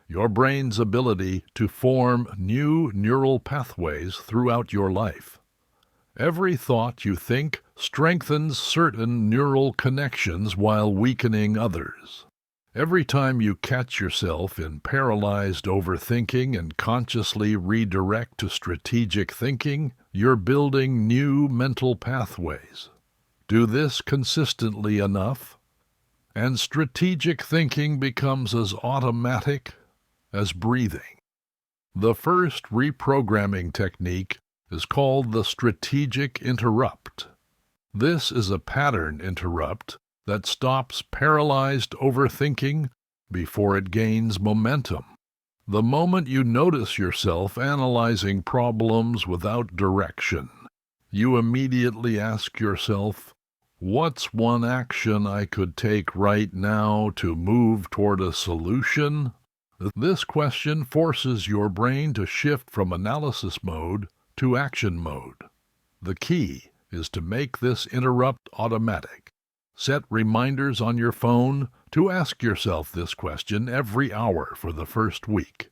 your brain's ability to form new neural pathways throughout your life. Every thought you think strengthens certain neural connections while weakening others. Every time you catch yourself in paralyzed overthinking and consciously redirect to strategic thinking, you're building new mental pathways. Do this consistently enough, and strategic thinking becomes as automatic as breathing. The first reprogramming technique is called the strategic interrupt. This is a pattern interrupt that stops paralyzed overthinking before it gains momentum. The moment you notice yourself analyzing problems without direction, you immediately ask yourself, what's one action I could take right now to move toward a solution? This question forces your brain to shift from analysis mode to action mode. The key is to make this interrupt automatic. Set reminders on your phone to ask yourself this question every hour for the first week.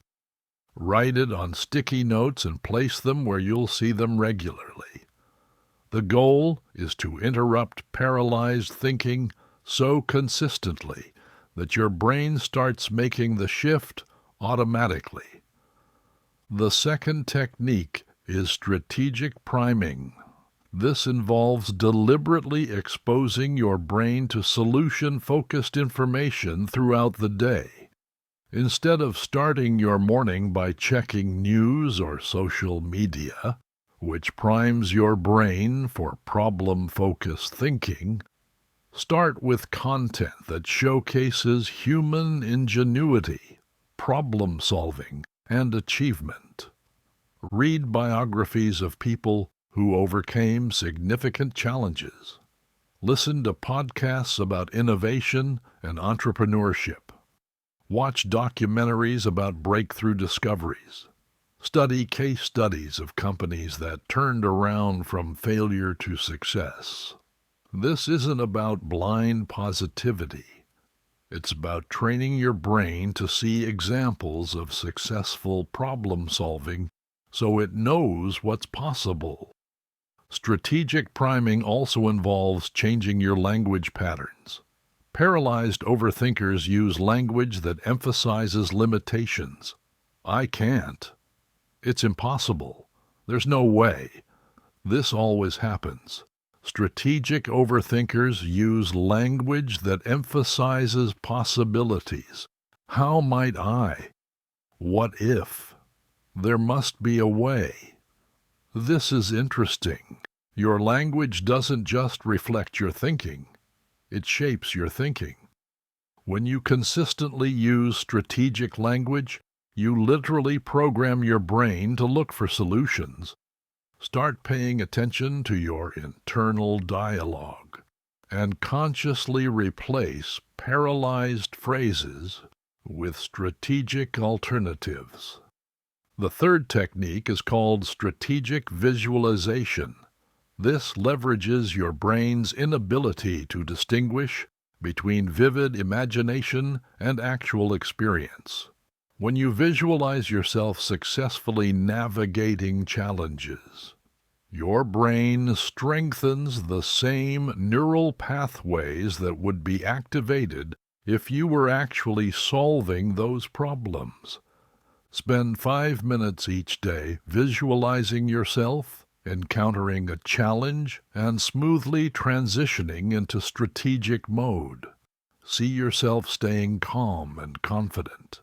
Write it on sticky notes and place them where you'll see them regularly. The goal is to interrupt paralyzed thinking so consistently that your brain starts making the shift automatically. The second technique is strategic priming. This involves deliberately exposing your brain to solution-focused information throughout the day. Instead of starting your morning by checking news or social media, which primes your brain for problem-focused thinking, start with content that showcases human ingenuity, problem-solving, and achievement. Read biographies of people who overcame significant challenges. Listen to podcasts about innovation and entrepreneurship. Watch documentaries about breakthrough discoveries. Study case studies of companies that turned around from failure to success. This isn't about blind positivity. It's about training your brain to see examples of successful problem-solving so it knows what's possible. Strategic priming also involves changing your language patterns. Paralyzed overthinkers use language that emphasizes limitations. I can't. It's impossible. There's no way. This always happens. Strategic overthinkers use language that emphasizes possibilities. How might I? What if? There must be a way. This is interesting. Your language doesn't just reflect your thinking. It shapes your thinking. When you consistently use strategic language, you literally program your brain to look for solutions. Start paying attention to your internal dialogue and consciously replace paralyzed phrases with strategic alternatives. The third technique is called strategic visualization. This leverages your brain's inability to distinguish between vivid imagination and actual experience. When you visualize yourself successfully navigating challenges, your brain strengthens the same neural pathways that would be activated if you were actually solving those problems. Spend 5 minutes each day visualizing yourself, encountering a challenge, and smoothly transitioning into strategic mode. See yourself staying calm and confident.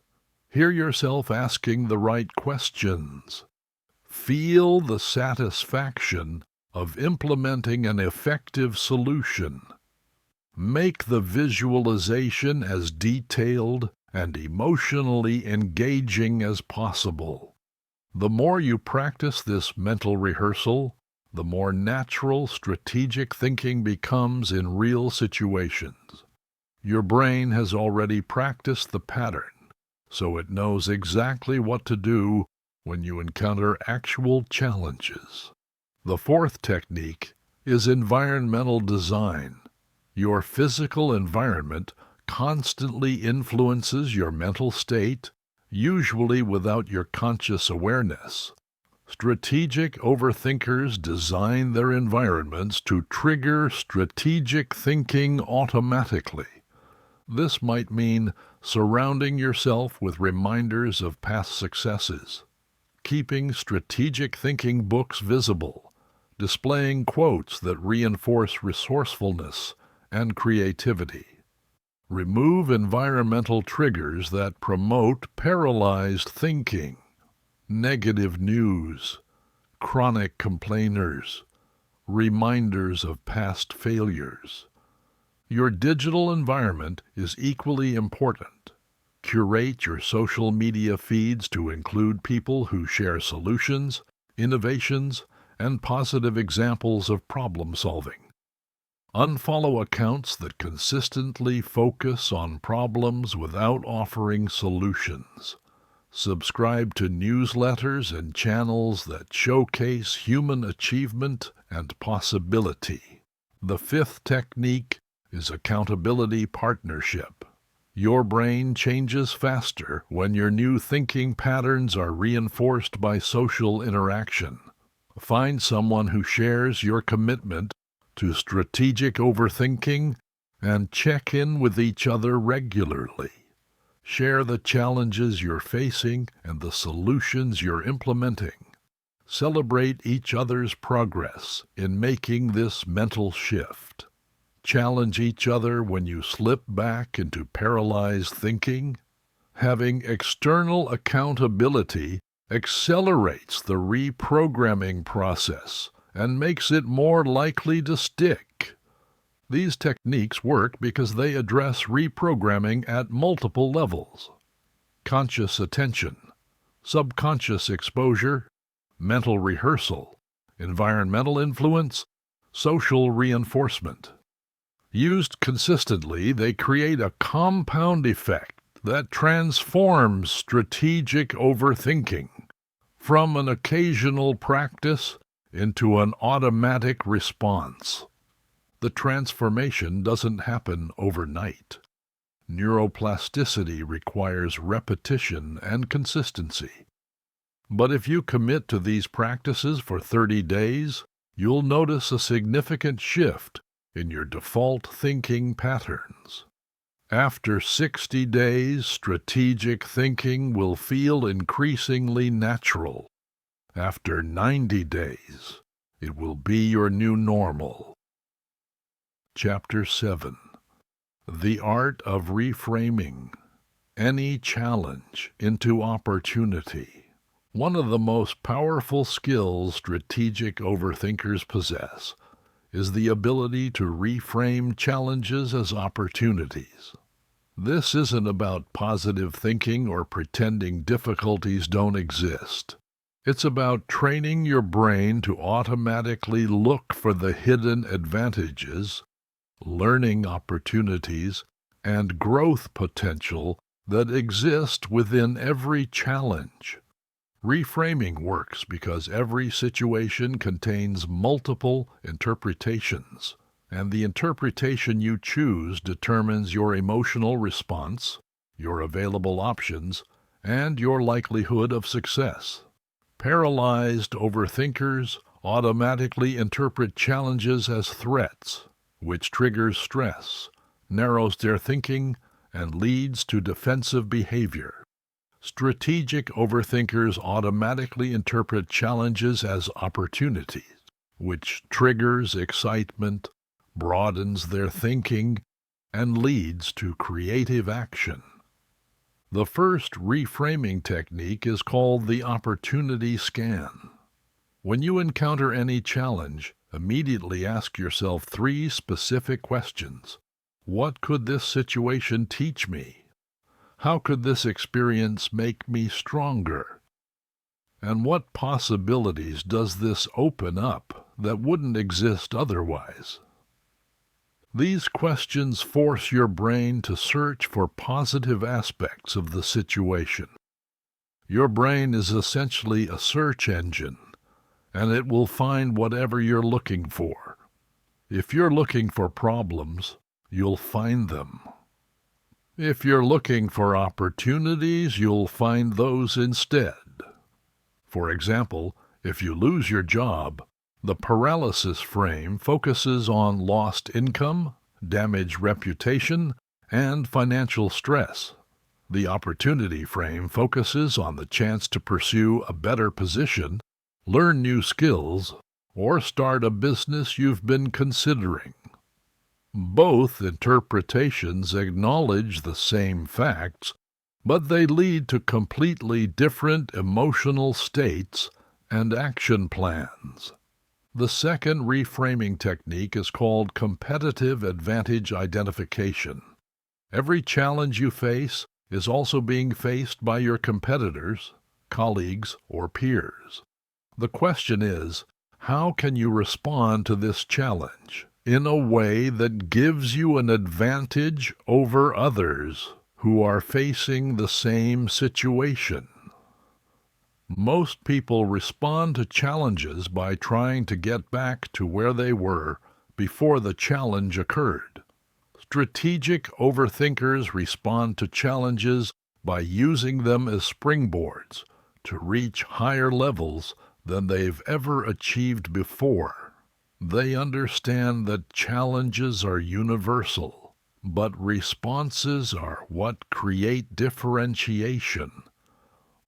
Hear yourself asking the right questions. Feel the satisfaction of implementing an effective solution. Make the visualization as detailed and emotionally engaging as possible. The more you practice this mental rehearsal, the more natural strategic thinking becomes in real situations. Your brain has already practiced the pattern, so it knows exactly what to do when you encounter actual challenges. The fourth technique is environmental design. Your physical environment constantly influences your mental state, usually without your conscious awareness. Strategic overthinkers design their environments to trigger strategic thinking automatically. This might mean surrounding yourself with reminders of past successes, keeping strategic thinking books visible, displaying quotes that reinforce resourcefulness and creativity. Remove environmental triggers that promote paralyzed thinking, negative news, chronic complainers, reminders of past failures. Your digital environment is equally important. Curate your social media feeds to include people who share solutions, innovations, and positive examples of problem solving. Unfollow accounts that consistently focus on problems without offering solutions. Subscribe to newsletters and channels that showcase human achievement and possibility. The fifth technique is accountability partnership. Your brain changes faster when your new thinking patterns are reinforced by social interaction. Find someone who shares your commitment to strategic overthinking and check in with each other regularly. Share the challenges you're facing and the solutions you're implementing. Celebrate each other's progress in making this mental shift. Challenge each other when you slip back into paralyzed thinking. Having external accountability accelerates the reprogramming process and makes it more likely to stick. These techniques work because they address reprogramming at multiple levels: conscious attention, subconscious exposure, mental rehearsal, environmental influence, social reinforcement. Used consistently, they create a compound effect that transforms strategic overthinking from an occasional practice into an automatic response. The transformation doesn't happen overnight. Neuroplasticity requires repetition and consistency. But if you commit to these practices for 30 days, you'll notice a significant shift in your default thinking patterns. After 60 days, strategic thinking will feel increasingly natural. After 90 days, it will be your new normal. Chapter 7. The Art of Reframing Any Challenge into Opportunity. One of the most powerful skills strategic overthinkers possess is the ability to reframe challenges as opportunities. This isn't about positive thinking or pretending difficulties don't exist. It's about training your brain to automatically look for the hidden advantages, learning opportunities, and growth potential that exist within every challenge. Reframing works because every situation contains multiple interpretations, and the interpretation you choose determines your emotional response, your available options, and your likelihood of success. Paralyzed overthinkers automatically interpret challenges as threats, which triggers stress, narrows their thinking, and leads to defensive behavior. Strategic overthinkers automatically interpret challenges as opportunities, which triggers excitement, broadens their thinking, and leads to creative action. The first reframing technique is called the opportunity scan. When you encounter any challenge, immediately ask yourself 3 specific questions. What could this situation teach me? How could this experience make me stronger? And what possibilities does this open up that wouldn't exist otherwise? These questions force your brain to search for positive aspects of the situation. Your brain is essentially a search engine, and it will find whatever you're looking for. If you're looking for problems, you'll find them. If you're looking for opportunities, you'll find those instead. For example, if you lose your job, the paralysis frame focuses on lost income, damaged reputation, and financial stress. The opportunity frame focuses on the chance to pursue a better position, learn new skills, or start a business you've been considering. Both interpretations acknowledge the same facts, but they lead to completely different emotional states and action plans. The second reframing technique is called competitive advantage identification. Every challenge you face is also being faced by your competitors, colleagues, or peers. The question is, how can you respond to this challenge in a way that gives you an advantage over others who are facing the same situation? Most people respond to challenges by trying to get back to where they were before the challenge occurred. Strategic overthinkers respond to challenges by using them as springboards to reach higher levels than they've ever achieved before. They understand that challenges are universal, but responses are what create differentiation.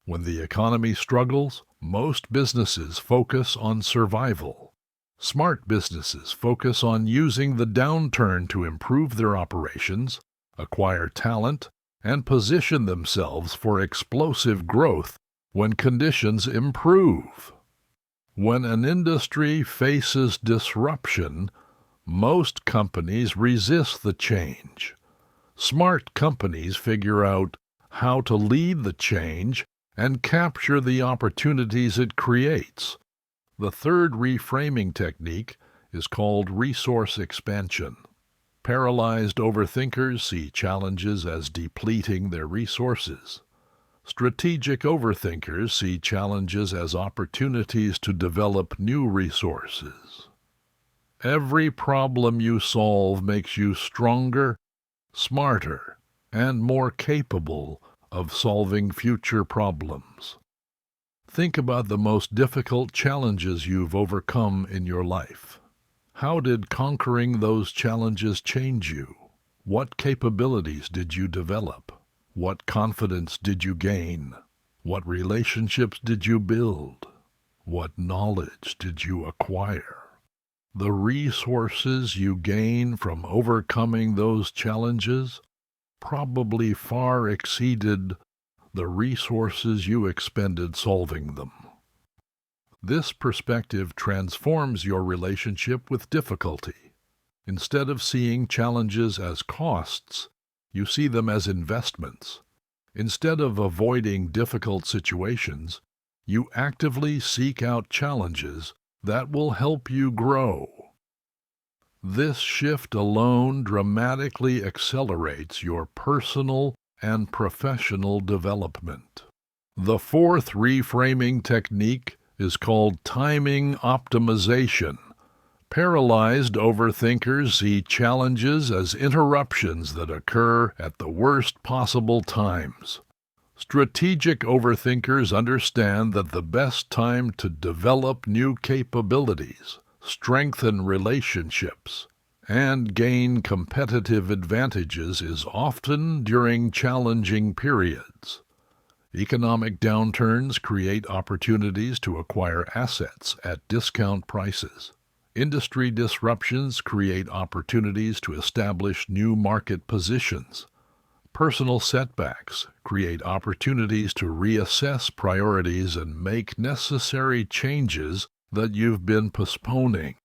When the economy struggles, most businesses focus on survival. Smart businesses focus on using the downturn to improve their operations, acquire talent, and position themselves for explosive growth when conditions improve. When an industry faces disruption, most companies resist the change. Smart companies figure out how to lead the change and capture the opportunities it creates. The third reframing technique is called resource expansion. Paralyzed overthinkers see challenges as depleting their resources. Strategic overthinkers see challenges as opportunities to develop new resources. Every problem you solve makes you stronger, smarter, and more capable of solving future problems. Think about the most difficult challenges you've overcome in your life. How did conquering those challenges change you? What capabilities did you develop? What confidence did you gain? What relationships did you build? What knowledge did you acquire? The resources you gain from overcoming those challenges probably far exceeded the resources you expended solving them. This perspective transforms your relationship with difficulty. Instead of seeing challenges as costs, you see them as investments. Instead of avoiding difficult situations, you actively seek out challenges that will help you grow. This shift alone dramatically accelerates your personal and professional development. The fourth reframing technique is called timing optimization. Paralyzed overthinkers see challenges as interruptions that occur at the worst possible times. Strategic overthinkers understand that the best time to develop new capabilities, strengthen relationships, and gain competitive advantages is often during challenging periods. Economic downturns create opportunities to acquire assets at discount prices. Industry disruptions create opportunities to establish new market positions. Personal setbacks create opportunities to reassess priorities and make necessary changes that you've been postponing.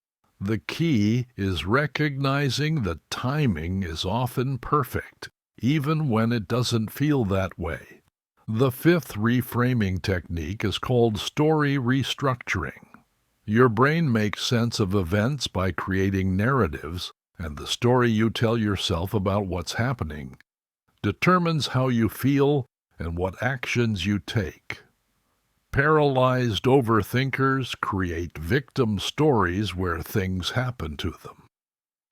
The key is recognizing that timing is often perfect, even when it doesn't feel that way. The fifth reframing technique is called story restructuring. Your brain makes sense of events by creating narratives, and the story you tell yourself about what's happening determines how you feel and what actions you take. Paralyzed overthinkers create victim stories where things happen to them.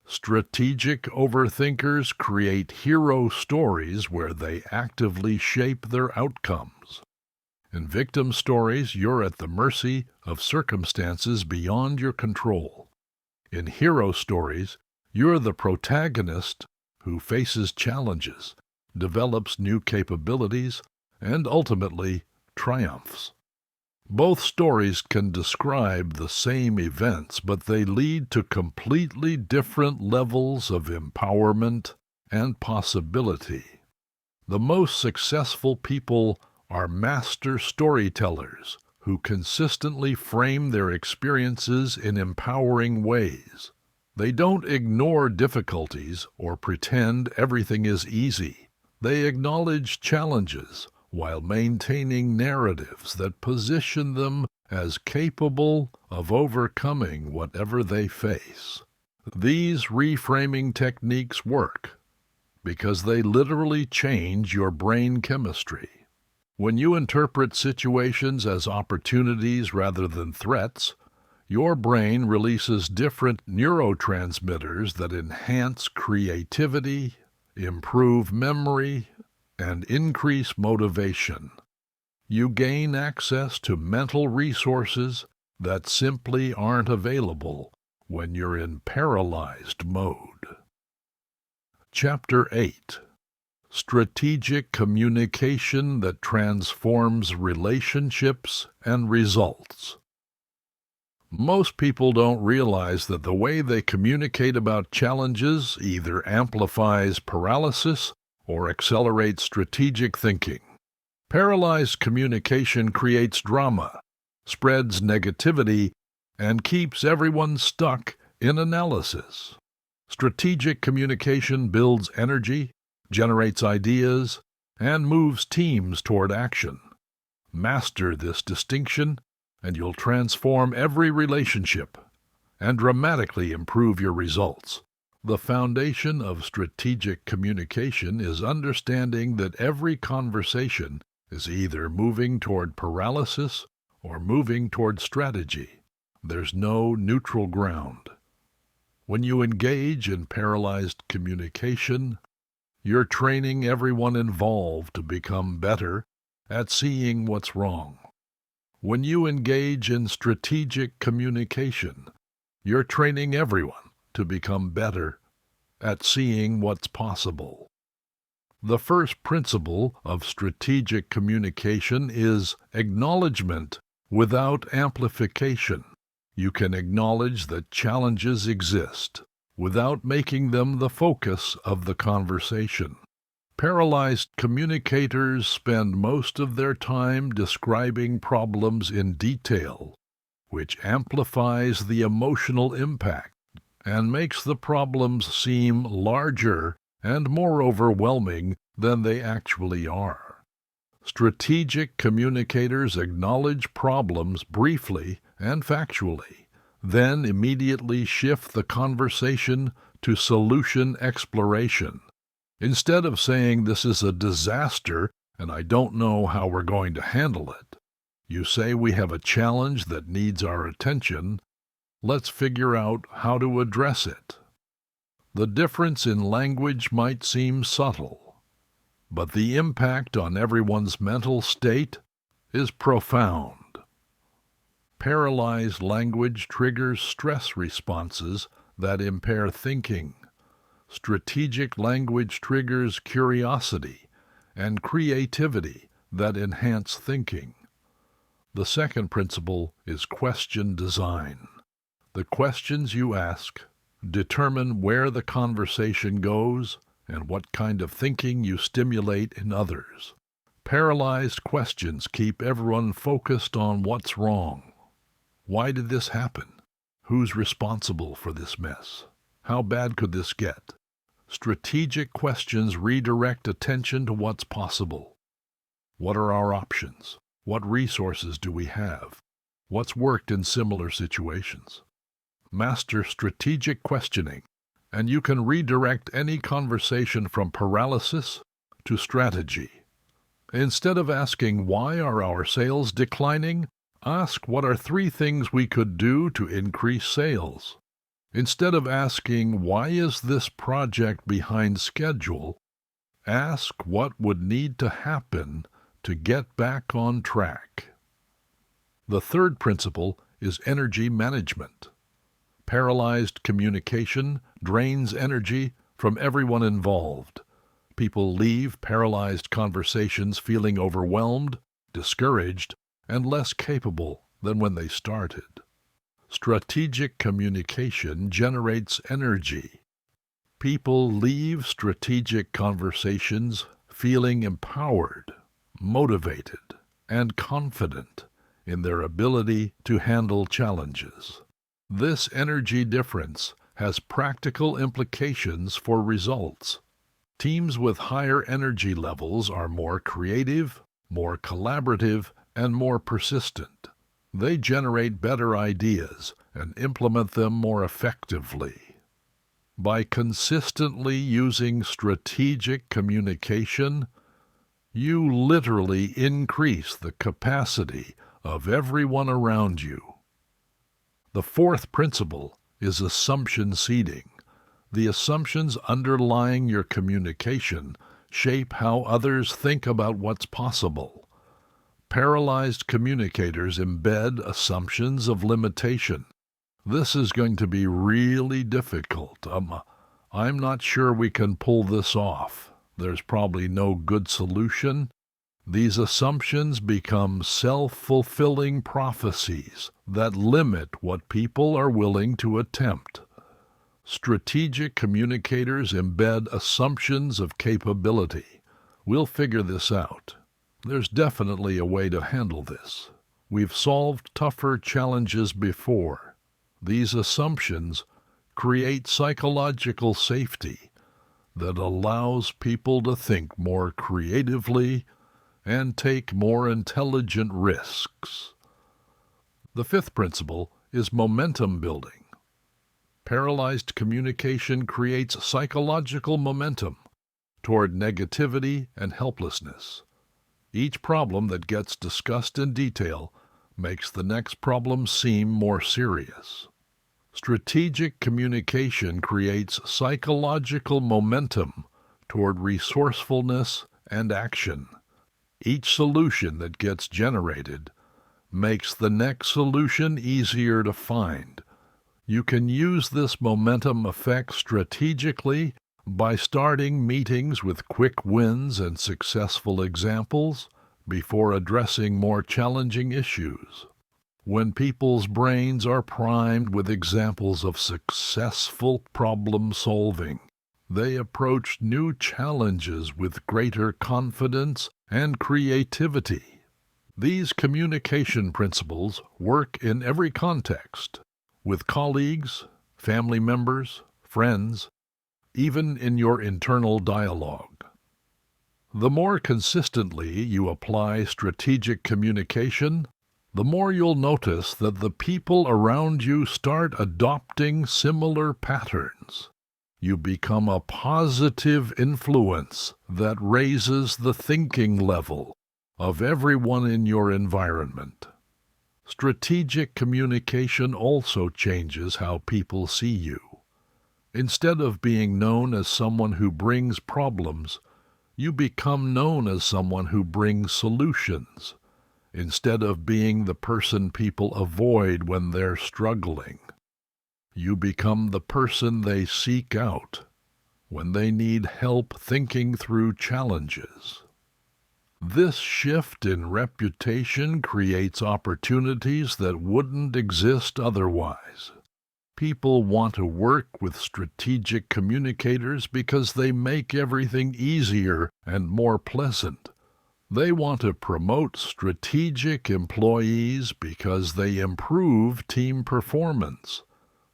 Strategic overthinkers create hero stories where they actively shape their outcomes. In victim stories, you're at the mercy of circumstances beyond your control. In hero stories, you're the protagonist who faces challenges, develops new capabilities, and ultimately triumphs. Both stories can describe the same events, but they lead to completely different levels of empowerment and possibility. The most successful people are master storytellers who consistently frame their experiences in empowering ways. They don't ignore difficulties or pretend everything is easy. They acknowledge challenges while maintaining narratives that position them as capable of overcoming whatever they face. These reframing techniques work because they literally change your brain chemistry. When you interpret situations as opportunities rather than threats, your brain releases different neurotransmitters that enhance creativity, improve memory, and increase motivation. You gain access to mental resources that simply aren't available when you're in paralyzed mode. Chapter 8. Strategic Communication that Transforms Relationships and Results. Most people don't realize that the way they communicate about challenges either amplifies paralysis or accelerates strategic thinking. Paralyzed communication creates drama, spreads negativity, and keeps everyone stuck in analysis. Strategic communication builds energy, generates ideas, and moves teams toward action. Master this distinction, and you'll transform every relationship and dramatically improve your results. The foundation of strategic communication is understanding that every conversation is either moving toward paralysis or moving toward strategy. There's no neutral ground. When you engage in paralyzed communication, you're training everyone involved to become better at seeing what's wrong. When you engage in strategic communication, you're training everyone to become better at seeing what's possible. The first principle of strategic communication is acknowledgement without amplification. You can acknowledge that challenges exist without making them the focus of the conversation. Paralyzed communicators spend most of their time describing problems in detail, which amplifies the emotional impact and makes the problems seem larger and more overwhelming than they actually are. Strategic communicators acknowledge problems briefly and factually, then immediately shift the conversation to solution exploration. Instead of saying this is a disaster and I don't know how we're going to handle it, you say we have a challenge that needs our attention. Let's figure out how to address it. The difference in language might seem subtle, but the impact on everyone's mental state is profound. Paralyzed language triggers stress responses that impair thinking. Strategic language triggers curiosity and creativity that enhance thinking. The second principle is question design. The questions you ask determine where the conversation goes and what kind of thinking you stimulate in others. Paralyzed questions keep everyone focused on what's wrong. Why did this happen? Who's responsible for this mess? How bad could this get? Strategic questions redirect attention to what's possible. What are our options? What resources do we have? What's worked in similar situations? Master strategic questioning, and you can redirect any conversation from paralysis to strategy. Instead of asking, why are our sales declining? Ask, what are 3 things we could do to increase sales? Instead of asking, why is this project behind schedule? Ask, what would need to happen to get back on track? The third principle is energy management. Paralyzed communication drains energy from everyone involved. People leave paralyzed conversations feeling overwhelmed, discouraged, and less capable than when they started. Strategic communication generates energy. People leave strategic conversations feeling empowered, motivated, and confident in their ability to handle challenges. This energy difference has practical implications for results. Teams with higher energy levels are more creative, more collaborative, and more persistent. They generate better ideas and implement them more effectively. By consistently using strategic communication, you literally increase the capacity of everyone around you. The fourth principle is assumption seeding. The assumptions underlying your communication shape how others think about what's possible. Paralyzed communicators embed assumptions of limitation. This is going to be really difficult. I'm not sure we can pull this off. There's probably no good solution. These assumptions become self-fulfilling prophecies that limit what people are willing to attempt. Strategic communicators embed assumptions of capability. We'll figure this out. There's definitely a way to handle this. We've solved tougher challenges before. These assumptions create psychological safety that allows people to think more creatively and take more intelligent risks. The fifth principle is momentum building. Paralyzed communication creates psychological momentum toward negativity and helplessness. Each problem that gets discussed in detail makes the next problem seem more serious. Strategic communication creates psychological momentum toward resourcefulness and action. Each solution that gets generated makes the next solution easier to find. You can use this momentum effect strategically by starting meetings with quick wins and successful examples before addressing more challenging issues. When people's brains are primed with examples of successful problem solving, they approach new challenges with greater confidence and creativity. These communication principles work in every context, with colleagues, family members, friends, even in your internal dialogue. The more consistently you apply strategic communication, the more you'll notice that the people around you start adopting similar patterns. You become a positive influence that raises the thinking level of everyone in your environment. Strategic communication also changes how people see you. Instead of being known as someone who brings problems, you become known as someone who brings solutions, instead of being the person people avoid when they're struggling. You become the person they seek out when they need help thinking through challenges. This shift in reputation creates opportunities that wouldn't exist otherwise. People want to work with strategic communicators because they make everything easier and more pleasant. They want to promote strategic employees because they improve team performance.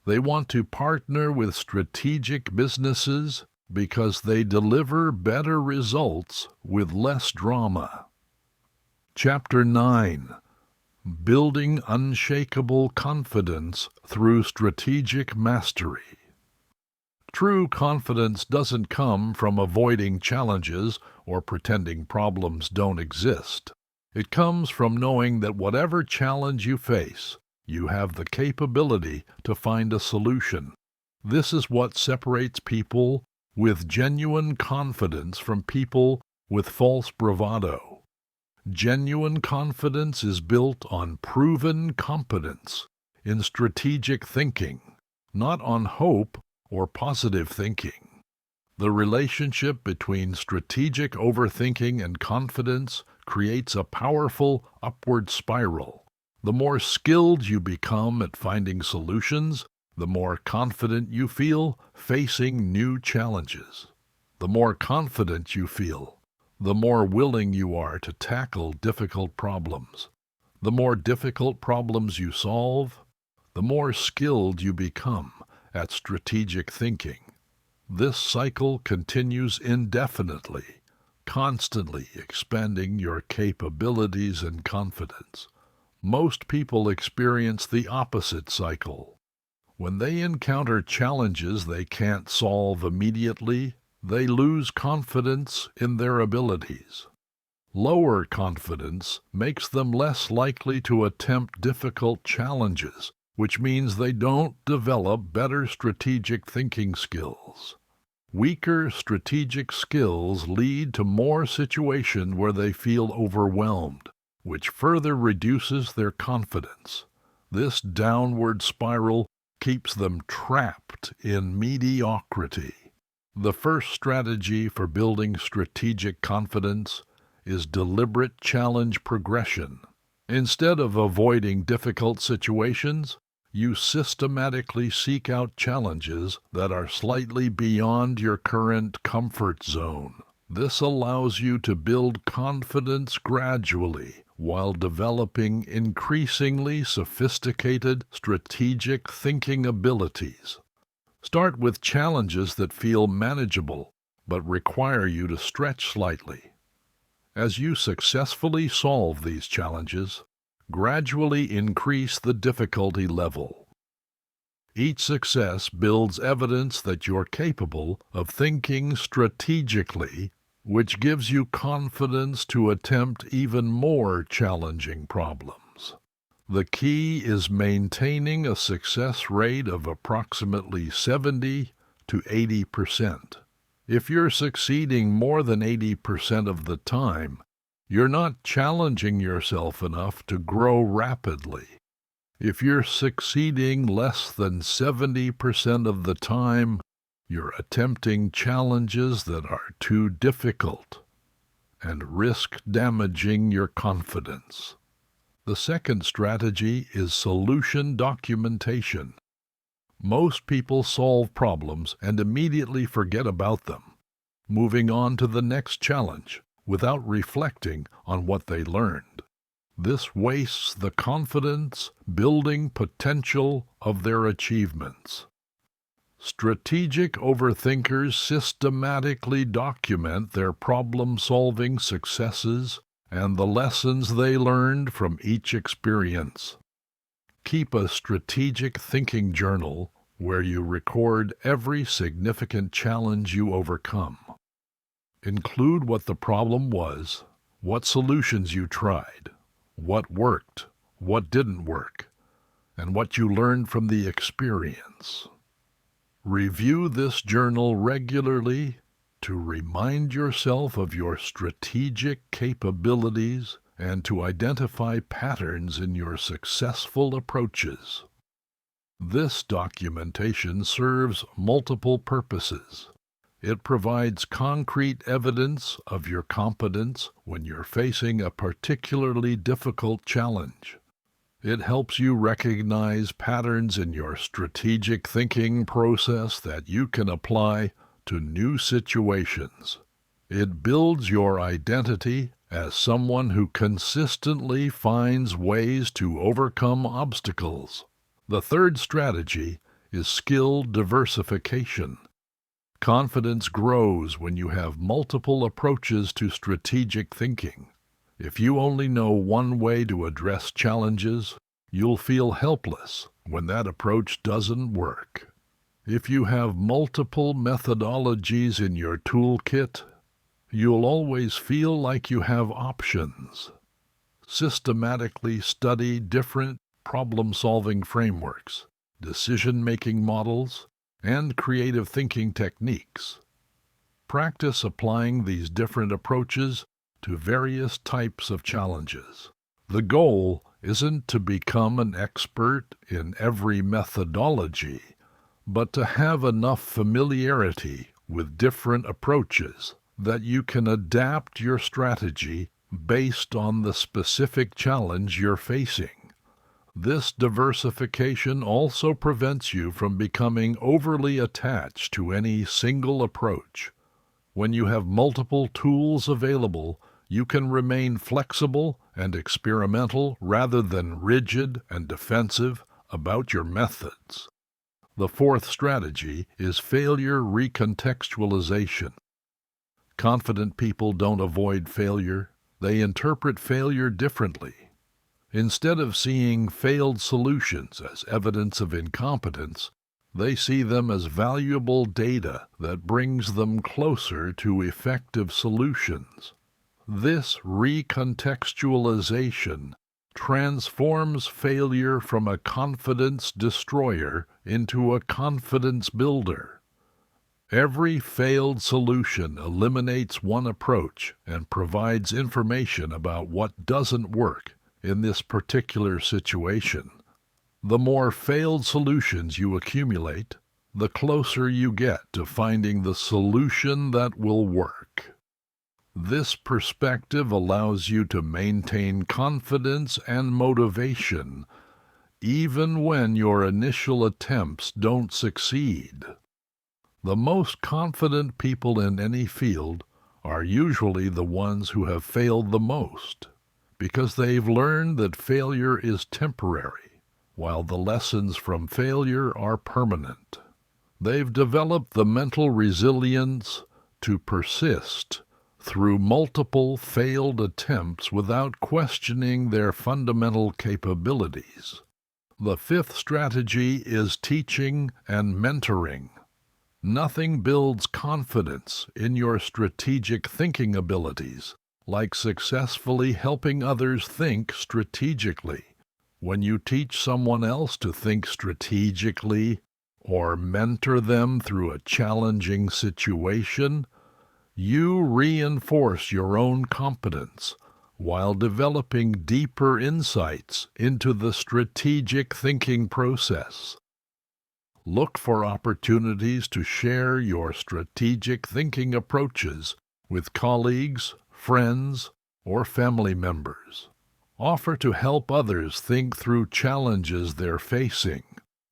They want to partner with strategic businesses because they deliver better results with less drama. Chapter 9. Building Unshakable Confidence Through Strategic Mastery. True confidence doesn't come from avoiding challenges or pretending problems don't exist. It comes from knowing that whatever challenge you face, you have the capability to find a solution. This is what separates people with genuine confidence from people with false bravado. Genuine confidence is built on proven competence in strategic thinking, not on hope or positive thinking. The relationship between strategic overthinking and confidence creates a powerful upward spiral. The more skilled you become at finding solutions, the more confident you feel facing new challenges. The more confident you feel, the more willing you are to tackle difficult problems. The more difficult problems you solve, the more skilled you become at strategic thinking. This cycle continues indefinitely, constantly expanding your capabilities and confidence. Most people experience the opposite cycle. When they encounter challenges they can't solve immediately, they lose confidence in their abilities. Lower confidence makes them less likely to attempt difficult challenges, which means they don't develop better strategic thinking skills. Weaker strategic skills lead to more situations where they feel overwhelmed, which further reduces their confidence. This downward spiral keeps them trapped in mediocrity. The first strategy for building strategic confidence is deliberate challenge progression. Instead of avoiding difficult situations, you systematically seek out challenges that are slightly beyond your current comfort zone. This allows you to build confidence gradually while developing increasingly sophisticated strategic thinking abilities. Start with challenges that feel manageable but require you to stretch slightly. As you successfully solve these challenges, gradually increase the difficulty level. Each success builds evidence that you're capable of thinking strategically, which gives you confidence to attempt even more challenging problems. The key is maintaining a success rate of approximately 70 to 80%. If you're succeeding more than 80% of the time, you're not challenging yourself enough to grow rapidly. If you're succeeding less than 70% of the time, you're attempting challenges that are too difficult and risk damaging your confidence. The second strategy is solution documentation. Most people solve problems and immediately forget about them, moving on to the next challenge without reflecting on what they learned. This wastes the confidence-building potential of their achievements. Strategic overthinkers systematically document their problem-solving successes and the lessons they learned from each experience. Keep a strategic thinking journal where you record every significant challenge you overcome. Include what the problem was, what solutions you tried, what worked, what didn't work, and what you learned from the experience. Review this journal regularly to remind yourself of your strategic capabilities and to identify patterns in your successful approaches. This documentation serves multiple purposes. It provides concrete evidence of your competence when you're facing a particularly difficult challenge. It helps you recognize patterns in your strategic thinking process that you can apply to new situations. It builds your identity as someone who consistently finds ways to overcome obstacles. The third strategy is skill diversification. Confidence grows when you have multiple approaches to strategic thinking. If you only know one way to address challenges, you'll feel helpless when that approach doesn't work. If you have multiple methodologies in your toolkit, you'll always feel like you have options. Systematically study different problem-solving frameworks, decision-making models, and creative thinking techniques. Practice applying these different approaches to various types of challenges. The goal isn't to become an expert in every methodology, but to have enough familiarity with different approaches that you can adapt your strategy based on the specific challenge you're facing. This diversification also prevents you from becoming overly attached to any single approach. When you have multiple tools available, you can remain flexible and experimental rather than rigid and defensive about your methods. The fourth strategy is failure recontextualization. Confident people don't avoid failure, they interpret failure differently. Instead of seeing failed solutions as evidence of incompetence, they see them as valuable data that brings them closer to effective solutions. This recontextualization transforms failure from a confidence destroyer into a confidence builder. Every failed solution eliminates one approach and provides information about what doesn't work in this particular situation. The more failed solutions you accumulate, the closer you get to finding the solution that will work. This perspective allows you to maintain confidence and motivation, even when your initial attempts don't succeed. The most confident people in any field are usually the ones who have failed the most, because they've learned that failure is temporary, while the lessons from failure are permanent. They've developed the mental resilience to persist through multiple failed attempts without questioning their fundamental capabilities. The fifth strategy is teaching and mentoring. Nothing builds confidence in your strategic thinking abilities like successfully helping others think strategically. When you teach someone else to think strategically or mentor them through a challenging situation, you reinforce your own competence while developing deeper insights into the strategic thinking process. Look for opportunities to share your strategic thinking approaches with colleagues, friends, or family members. Offer to help others think through challenges they're facing.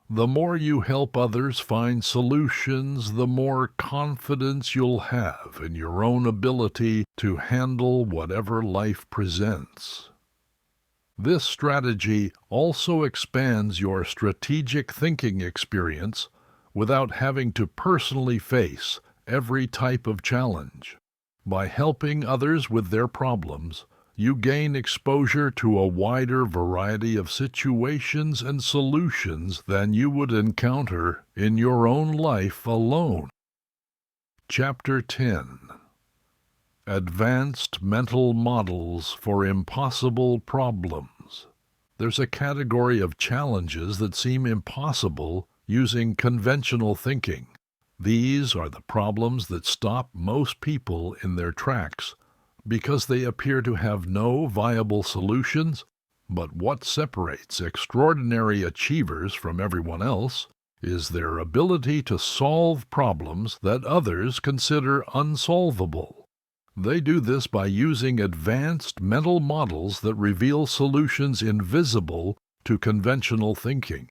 The more you help others find solutions, the more confidence you'll have in your own ability to handle whatever life presents. This strategy also expands your strategic thinking experience without having to personally face every type of challenge. By helping others with their problems, you gain exposure to a wider variety of situations and solutions than you would encounter in your own life alone. Chapter 10. Advanced Mental Models for Impossible Problems. There's a category of challenges that seem impossible using conventional thinking. These are the problems that stop most people in their tracks because they appear to have no viable solutions. But what separates extraordinary achievers from everyone else is their ability to solve problems that others consider unsolvable. They do this by using advanced mental models that reveal solutions invisible to conventional thinking.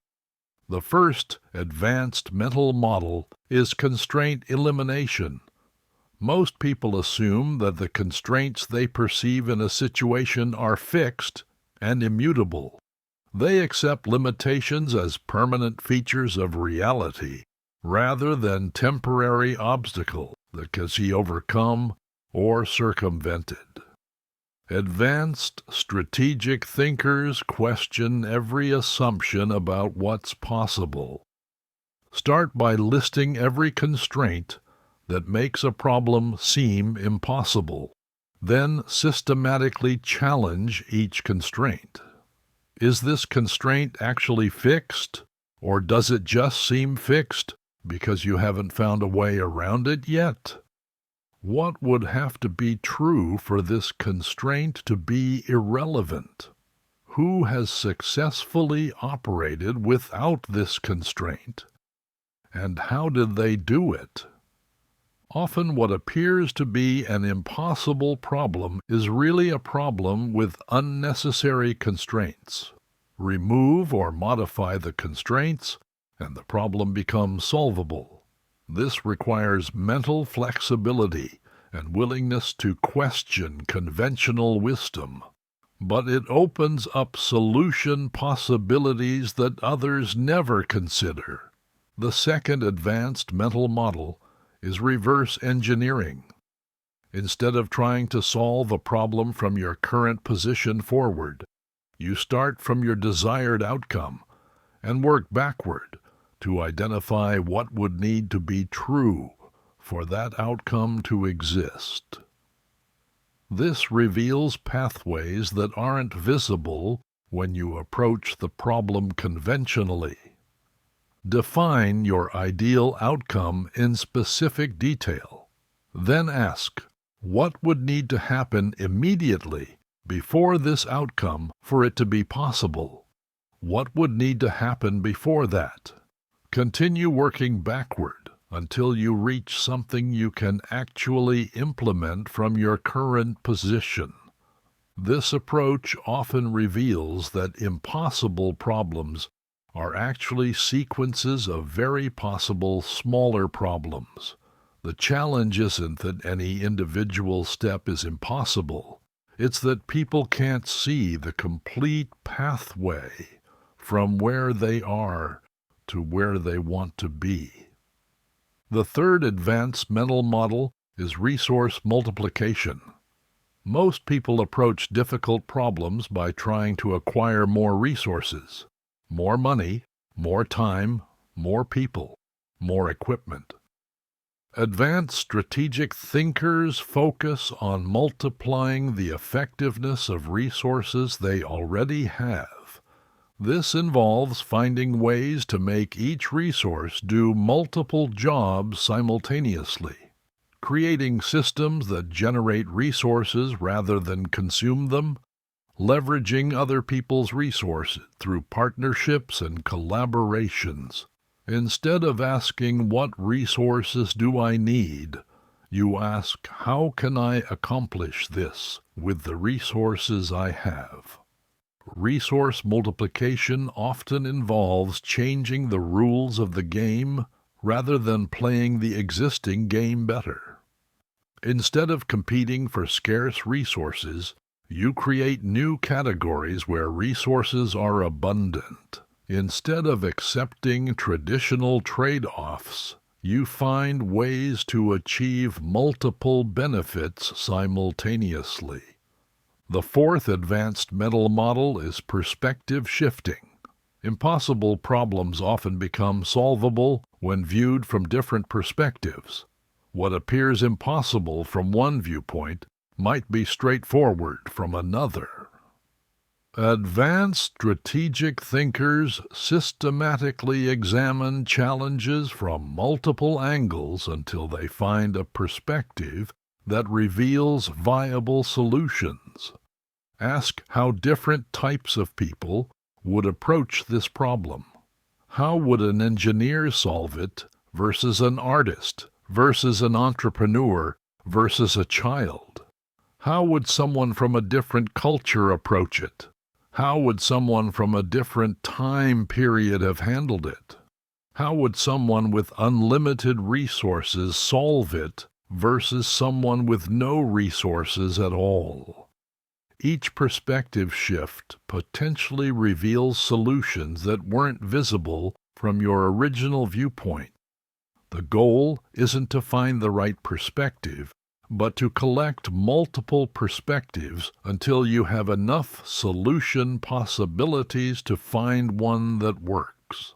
The first advanced mental model is constraint elimination. Most people assume that the constraints they perceive in a situation are fixed and immutable. They accept limitations as permanent features of reality rather than temporary obstacles that can be overcome or circumvented. Advanced strategic thinkers question every assumption about what's possible. Start by listing every constraint that makes a problem seem impossible. Then systematically challenge each constraint. Is this constraint actually fixed, or does it just seem fixed because you haven't found a way around it yet? What would have to be true for this constraint to be irrelevant? Who has successfully operated without this constraint? And how did they do it? Often what appears to be an impossible problem is really a problem with unnecessary constraints. Remove or modify the constraints, and the problem becomes solvable. This requires mental flexibility and willingness to question conventional wisdom, but it opens up solution possibilities that others never consider. The second advanced mental model is reverse engineering. Instead of trying to solve a problem from your current position forward, you start from your desired outcome and work backward to identify what would need to be true for that outcome to exist. This reveals pathways that aren't visible when you approach the problem conventionally. Define your ideal outcome in specific detail. Then ask, what would need to happen immediately before this outcome for it to be possible? What would need to happen before that? Continue working backward until you reach something you can actually implement from your current position. This approach often reveals that impossible problems are actually sequences of very possible smaller problems. The challenge isn't that any individual step is impossible. It's that people can't see the complete pathway from where they are to where they want to be. The third advanced mental model is resource multiplication. Most people approach difficult problems by trying to acquire more resources. More money, more time, more people, more equipment. Advanced strategic thinkers focus on multiplying the effectiveness of resources they already have. This involves finding ways to make each resource do multiple jobs simultaneously, creating systems that generate resources rather than consume them, leveraging other people's resources through partnerships and collaborations. Instead of asking, what resources do I need? You ask, how can I accomplish this with the resources I have? Resource multiplication often involves changing the rules of the game rather than playing the existing game better. Instead of competing for scarce resources, you create new categories where resources are abundant. Instead of accepting traditional trade-offs, you find ways to achieve multiple benefits simultaneously. The fourth advanced mental model is perspective shifting. Impossible problems often become solvable when viewed from different perspectives. What appears impossible from one viewpoint might be straightforward from another. Advanced strategic thinkers systematically examine challenges from multiple angles until they find a perspective that reveals viable solutions. Ask how different types of people would approach this problem. How would an engineer solve it versus an artist, versus an entrepreneur, versus a child? How would someone from a different culture approach it? How would someone from a different time period have handled it? How would someone with unlimited resources solve it versus someone with no resources at all? Each perspective shift potentially reveals solutions that weren't visible from your original viewpoint. The goal isn't to find the right perspective, but to collect multiple perspectives until you have enough solution possibilities to find one that works.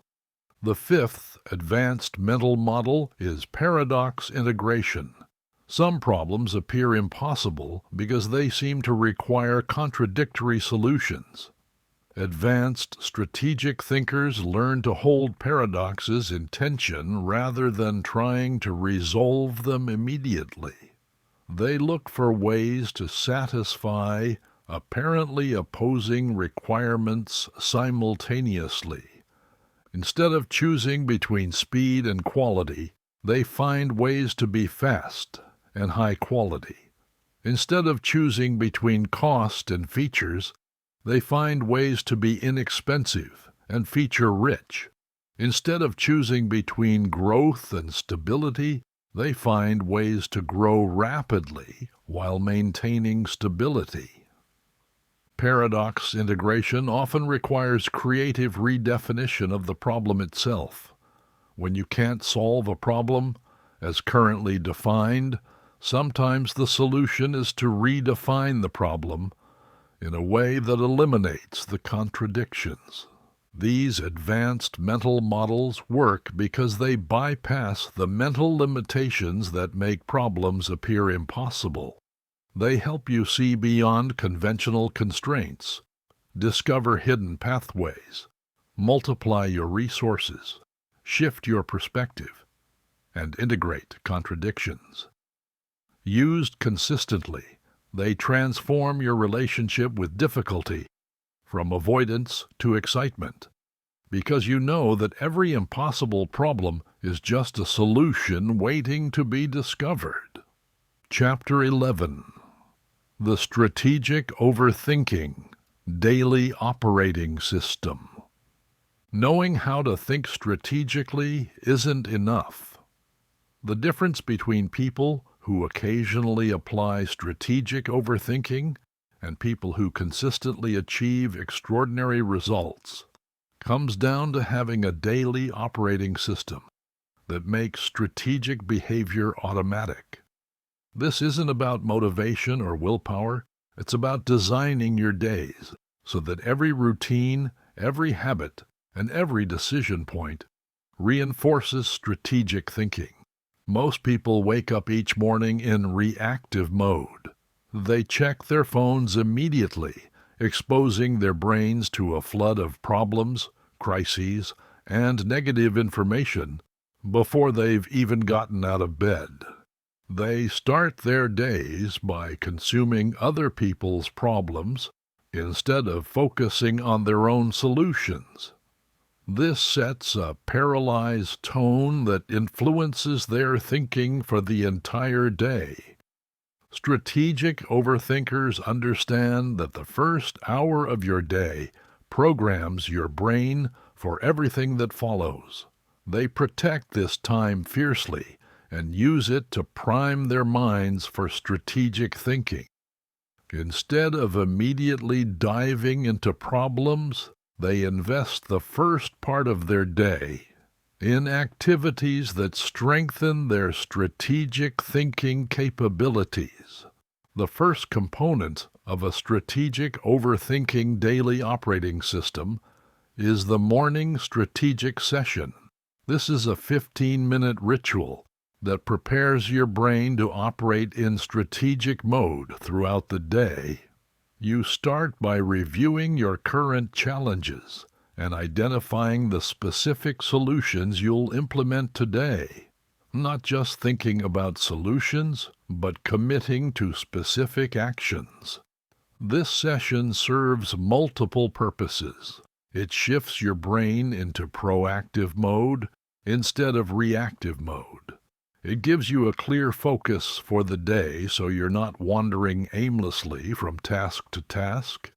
The fifth advanced mental model is paradox integration. Some problems appear impossible because they seem to require contradictory solutions. Advanced strategic thinkers learn to hold paradoxes in tension rather than trying to resolve them immediately. They look for ways to satisfy apparently opposing requirements simultaneously. Instead of choosing between speed and quality, they find ways to be fast and high quality. Instead of choosing between cost and features, they find ways to be inexpensive and feature-rich. Instead of choosing between growth and stability, they find ways to grow rapidly while maintaining stability. Paradox integration often requires creative redefinition of the problem itself. When you can't solve a problem as currently defined, sometimes the solution is to redefine the problem in a way that eliminates the contradictions. These advanced mental models work because they bypass the mental limitations that make problems appear impossible. They help you see beyond conventional constraints, discover hidden pathways, multiply your resources, shift your perspective, and integrate contradictions. Used consistently, they transform your relationship with difficulty from avoidance to excitement, because you know that every impossible problem is just a solution waiting to be discovered. Chapter 11. The Strategic Overthinking Daily Operating System. Knowing how to think strategically isn't enough. The difference between people who occasionally apply strategic overthinking and people who consistently achieve extraordinary results comes down to having a daily operating system that makes strategic behavior automatic. This isn't about motivation or willpower. It's about designing your days so that every routine, every habit, and every decision point reinforces strategic thinking. Most people wake up each morning in reactive mode. They check their phones immediately, exposing their brains to a flood of problems, crises, and negative information before they've even gotten out of bed. They start their days by consuming other people's problems instead of focusing on their own solutions. This sets a paralyzed tone that influences their thinking for the entire day. Strategic overthinkers understand that the first hour of your day programs your brain for everything that follows. They protect this time fiercely and use it to prime their minds for strategic thinking. Instead of immediately diving into problems, they invest the first part of their day in activities that strengthen their strategic thinking capabilities. The first component of a strategic overthinking daily operating system is the morning strategic session. This is a 15-minute ritual that prepares your brain to operate in strategic mode throughout the day. You start by reviewing your current challenges and identifying the specific solutions you'll implement today. Not just thinking about solutions, but committing to specific actions. This session serves multiple purposes. It shifts your brain into proactive mode instead of reactive mode. It gives you a clear focus for the day so you're not wandering aimlessly from task to task.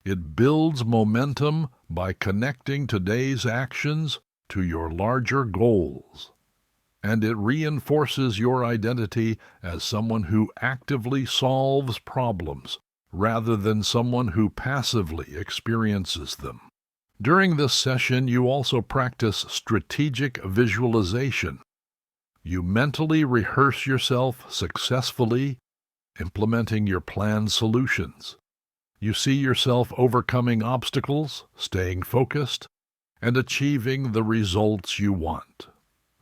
It builds momentum by connecting today's actions to your larger goals. And it reinforces your identity as someone who actively solves problems rather than someone who passively experiences them. During this session, you also practice strategic visualization. You mentally rehearse yourself successfully implementing your planned solutions. You see yourself overcoming obstacles, staying focused, and achieving the results you want.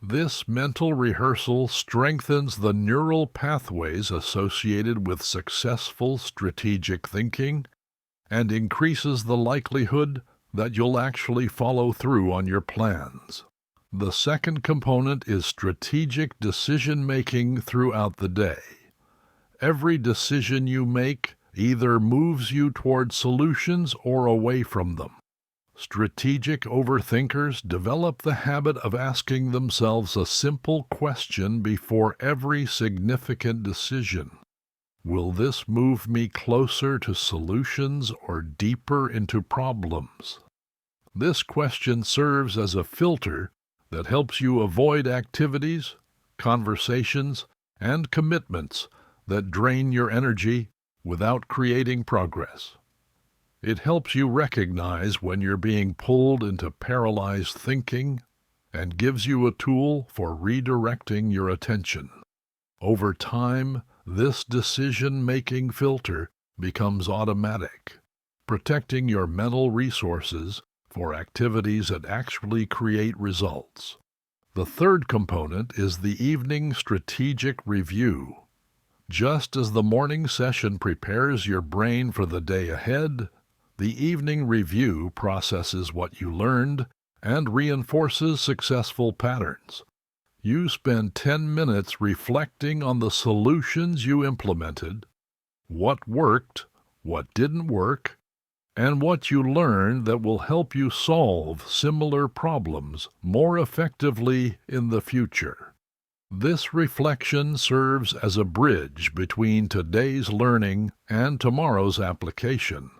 This mental rehearsal strengthens the neural pathways associated with successful strategic thinking and increases the likelihood that you'll actually follow through on your plans. The second component is strategic decision-making throughout the day. Every decision you make either moves you toward solutions or away from them. Strategic overthinkers develop the habit of asking themselves a simple question before every significant decision. Will this move me closer to solutions or deeper into problems? This question serves as a filter that helps you avoid activities, conversations, and commitments that drain your energy without creating progress. It helps you recognize when you're being pulled into paralyzed thinking and gives you a tool for redirecting your attention. Over time, this decision-making filter becomes automatic, protecting your mental resources for activities that actually create results. The third component is the evening strategic review. Just as the morning session prepares your brain for the day ahead, the evening review processes what you learned and reinforces successful patterns. You spend 10 minutes reflecting on the solutions you implemented, what worked, what didn't work, and what you learned that will help you solve similar problems more effectively in the future. This reflection serves as a bridge between today's learning and tomorrow's application.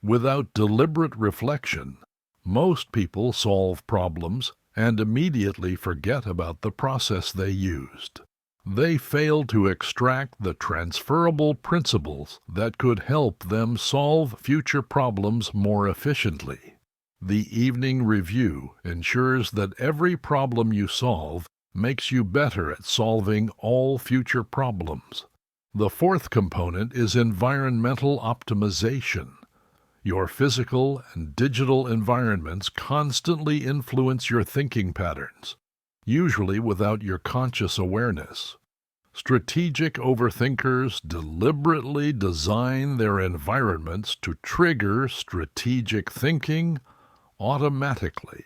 Without deliberate reflection, most people solve problems and immediately forget about the process they used. They fail to extract the transferable principles that could help them solve future problems more efficiently. The evening review ensures that every problem you solve makes you better at solving all future problems. The fourth component is environmental optimization. Your physical and digital environments constantly influence your thinking patterns, usually without your conscious awareness. Strategic overthinkers deliberately design their environments to trigger strategic thinking automatically.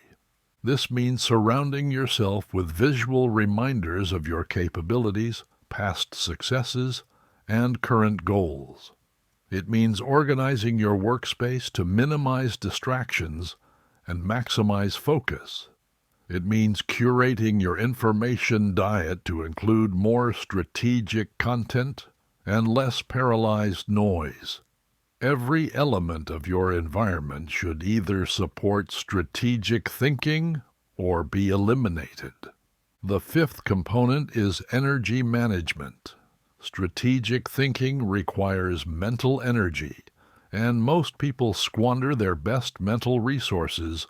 This means surrounding yourself with visual reminders of your capabilities, past successes, and current goals. It means organizing your workspace to minimize distractions and maximize focus. It means curating your information diet to include more strategic content and less paralyzed noise. Every element of your environment should either support strategic thinking or be eliminated. The fifth component is energy management. Strategic thinking requires mental energy, and most people squander their best mental resources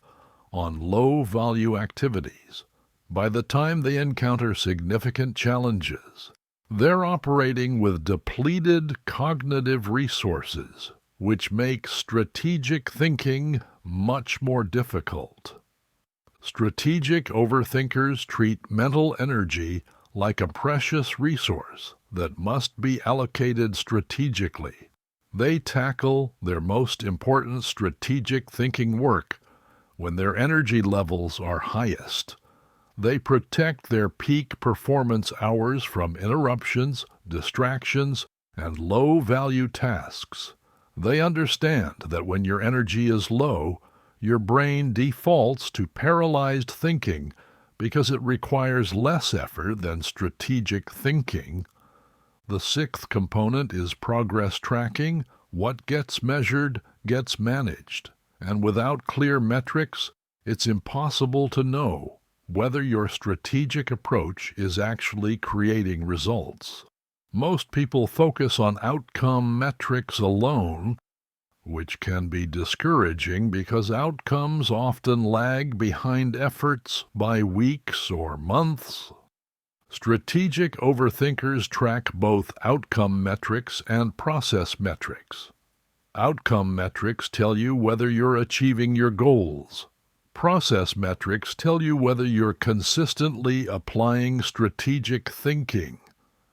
on low-value activities. By the time they encounter significant challenges, they're operating with depleted cognitive resources, which makes strategic thinking much more difficult. Strategic overthinkers treat mental energy like a precious resource that must be allocated strategically. They tackle their most important strategic thinking work when their energy levels are highest. They protect their peak performance hours from interruptions, distractions, and low-value tasks. They understand that when your energy is low, your brain defaults to paralyzed thinking because it requires less effort than strategic thinking. The sixth component is progress tracking. What gets measured gets managed, and without clear metrics, it's impossible to know whether your strategic approach is actually creating results. Most people focus on outcome metrics alone, which can be discouraging because outcomes often lag behind efforts by weeks or months. Strategic overthinkers track both outcome metrics and process metrics. Outcome metrics tell you whether you're achieving your goals. Process metrics tell you whether you're consistently applying strategic thinking.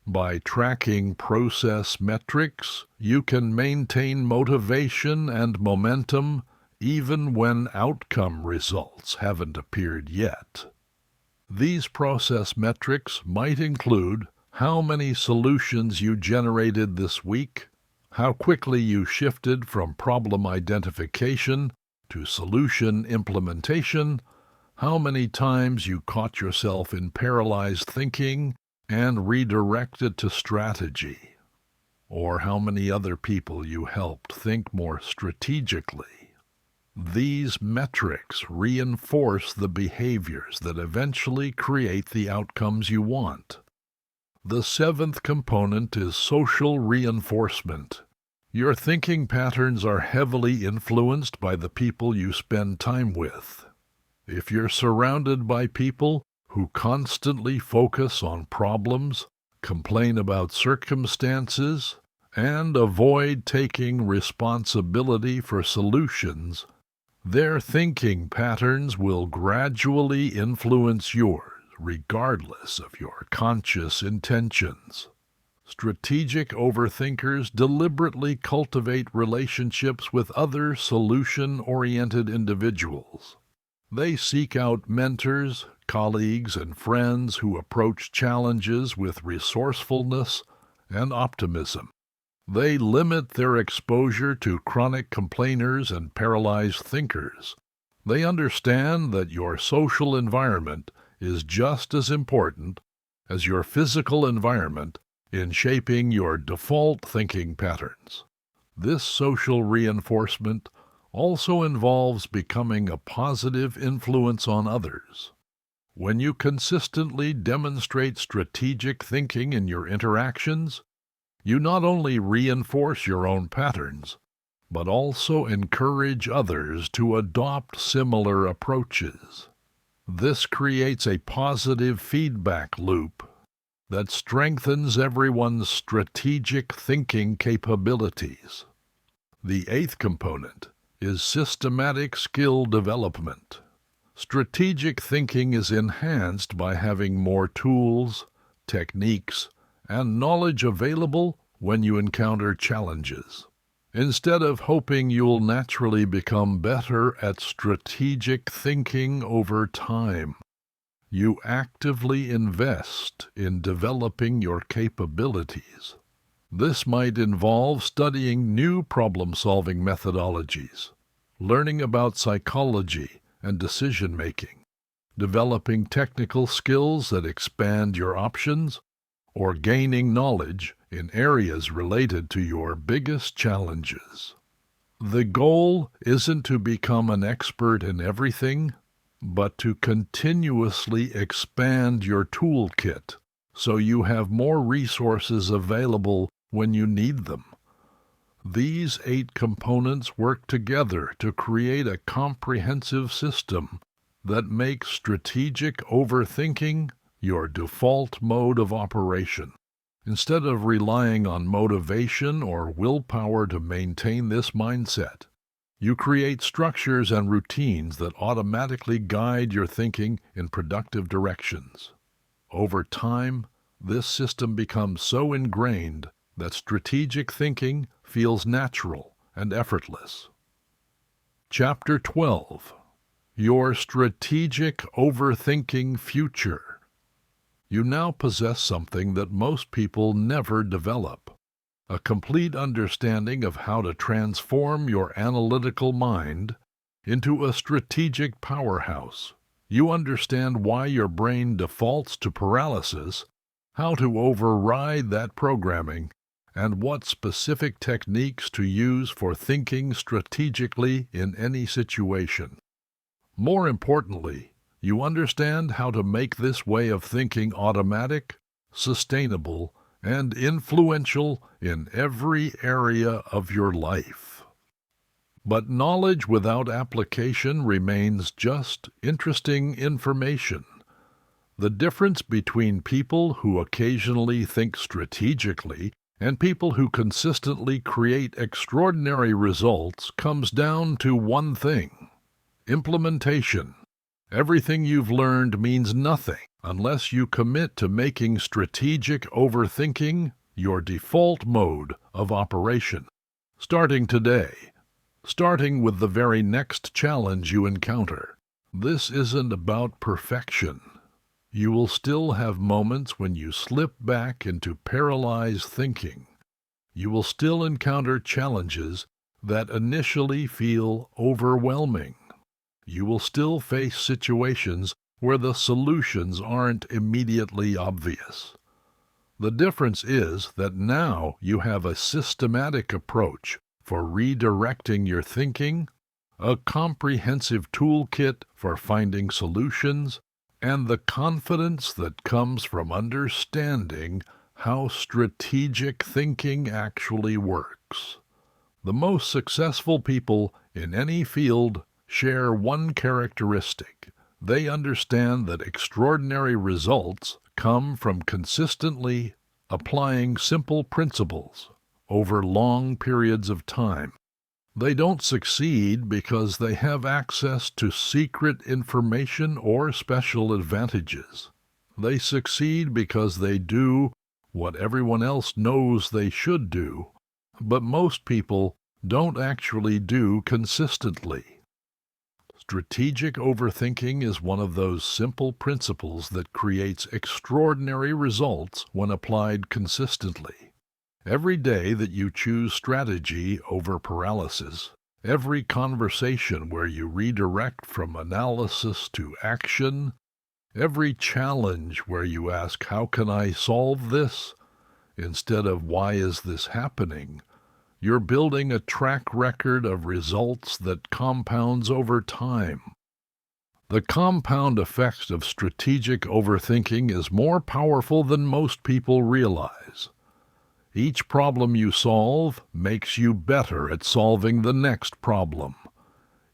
By tracking process metrics, you can maintain motivation and momentum even when outcome results haven't appeared yet. These process metrics might include how many solutions you generated this week, how quickly you shifted from problem identification to solution implementation, how many times you caught yourself in paralyzed thinking and redirected to strategy, or how many other people you helped think more strategically. These metrics reinforce the behaviors that eventually create the outcomes you want. The seventh component is social reinforcement. Your thinking patterns are heavily influenced by the people you spend time with. If you're surrounded by people who constantly focus on problems, complain about circumstances, and avoid taking responsibility for solutions, their thinking patterns will gradually influence yours, regardless of your conscious intentions. Strategic overthinkers deliberately cultivate relationships with other solution-oriented individuals. They seek out mentors, colleagues, and friends who approach challenges with resourcefulness and optimism. They limit their exposure to chronic complainers and paralyzed thinkers. They understand that your social environment is just as important as your physical environment in shaping your default thinking patterns. This social reinforcement also involves becoming a positive influence on others. When you consistently demonstrate strategic thinking in your interactions, you not only reinforce your own patterns, but also encourage others to adopt similar approaches. This creates a positive feedback loop that strengthens everyone's strategic thinking capabilities. The eighth component is systematic skill development. Strategic thinking is enhanced by having more tools, techniques, and knowledge available when you encounter challenges. Instead of hoping you'll naturally become better at strategic thinking over time, you actively invest in developing your capabilities. This might involve studying new problem-solving methodologies, learning about psychology and decision-making, developing technical skills that expand your options, or gaining knowledge in areas related to your biggest challenges. The goal isn't to become an expert in everything, but to continuously expand your toolkit so you have more resources available when you need them. These 8 components work together to create a comprehensive system that makes strategic overthinking your default mode of operation. Instead of relying on motivation or willpower to maintain this mindset, you create structures and routines that automatically guide your thinking in productive directions. Over time, this system becomes so ingrained that strategic thinking feels natural and effortless. Chapter 12. Your Strategic Overthinking Future. You now possess something that most people never develop: a complete understanding of how to transform your analytical mind into a strategic powerhouse. You understand why your brain defaults to paralysis, how to override that programming, and what specific techniques to use for thinking strategically in any situation. More importantly, you understand how to make this way of thinking automatic, sustainable, and influential in every area of your life. But knowledge without application remains just interesting information. The difference between people who occasionally think strategically and people who consistently create extraordinary results comes down to one thing: implementation. Everything you've learned means nothing unless you commit to making strategic overthinking your default mode of operation. Starting today, starting with the very next challenge you encounter. This isn't about perfection. You will still have moments when you slip back into paralyzed thinking. You will still encounter challenges that initially feel overwhelming. You will still face situations where the solutions aren't immediately obvious. The difference is that now you have a systematic approach for redirecting your thinking, a comprehensive toolkit for finding solutions, and the confidence that comes from understanding how strategic thinking actually works. The most successful people in any field share one characteristic. They understand that extraordinary results come from consistently applying simple principles over long periods of time. They don't succeed because they have access to secret information or special advantages. They succeed because they do what everyone else knows they should do, but most people don't actually do consistently. Strategic overthinking is one of those simple principles that creates extraordinary results when applied consistently. Every day that you choose strategy over paralysis, every conversation where you redirect from analysis to action, every challenge where you ask, "How can I solve this?" instead of "Why is this happening?" You're building a track record of results that compounds over time. The compound effect of strategic overthinking is more powerful than most people realize. Each problem you solve makes you better at solving the next problem.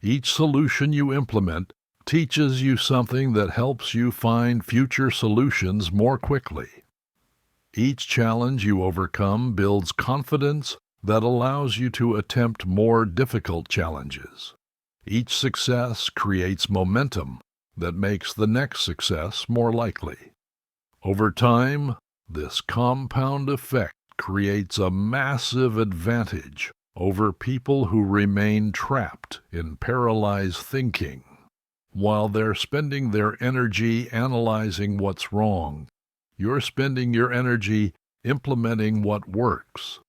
Each solution you implement teaches you something that helps you find future solutions more quickly. Each challenge you overcome builds confidence that allows you to attempt more difficult challenges. Each success creates momentum that makes the next success more likely. Over time, this compound effect creates a massive advantage over people who remain trapped in paralyzed thinking. While they're spending their energy analyzing what's wrong, you're spending your energy implementing what works.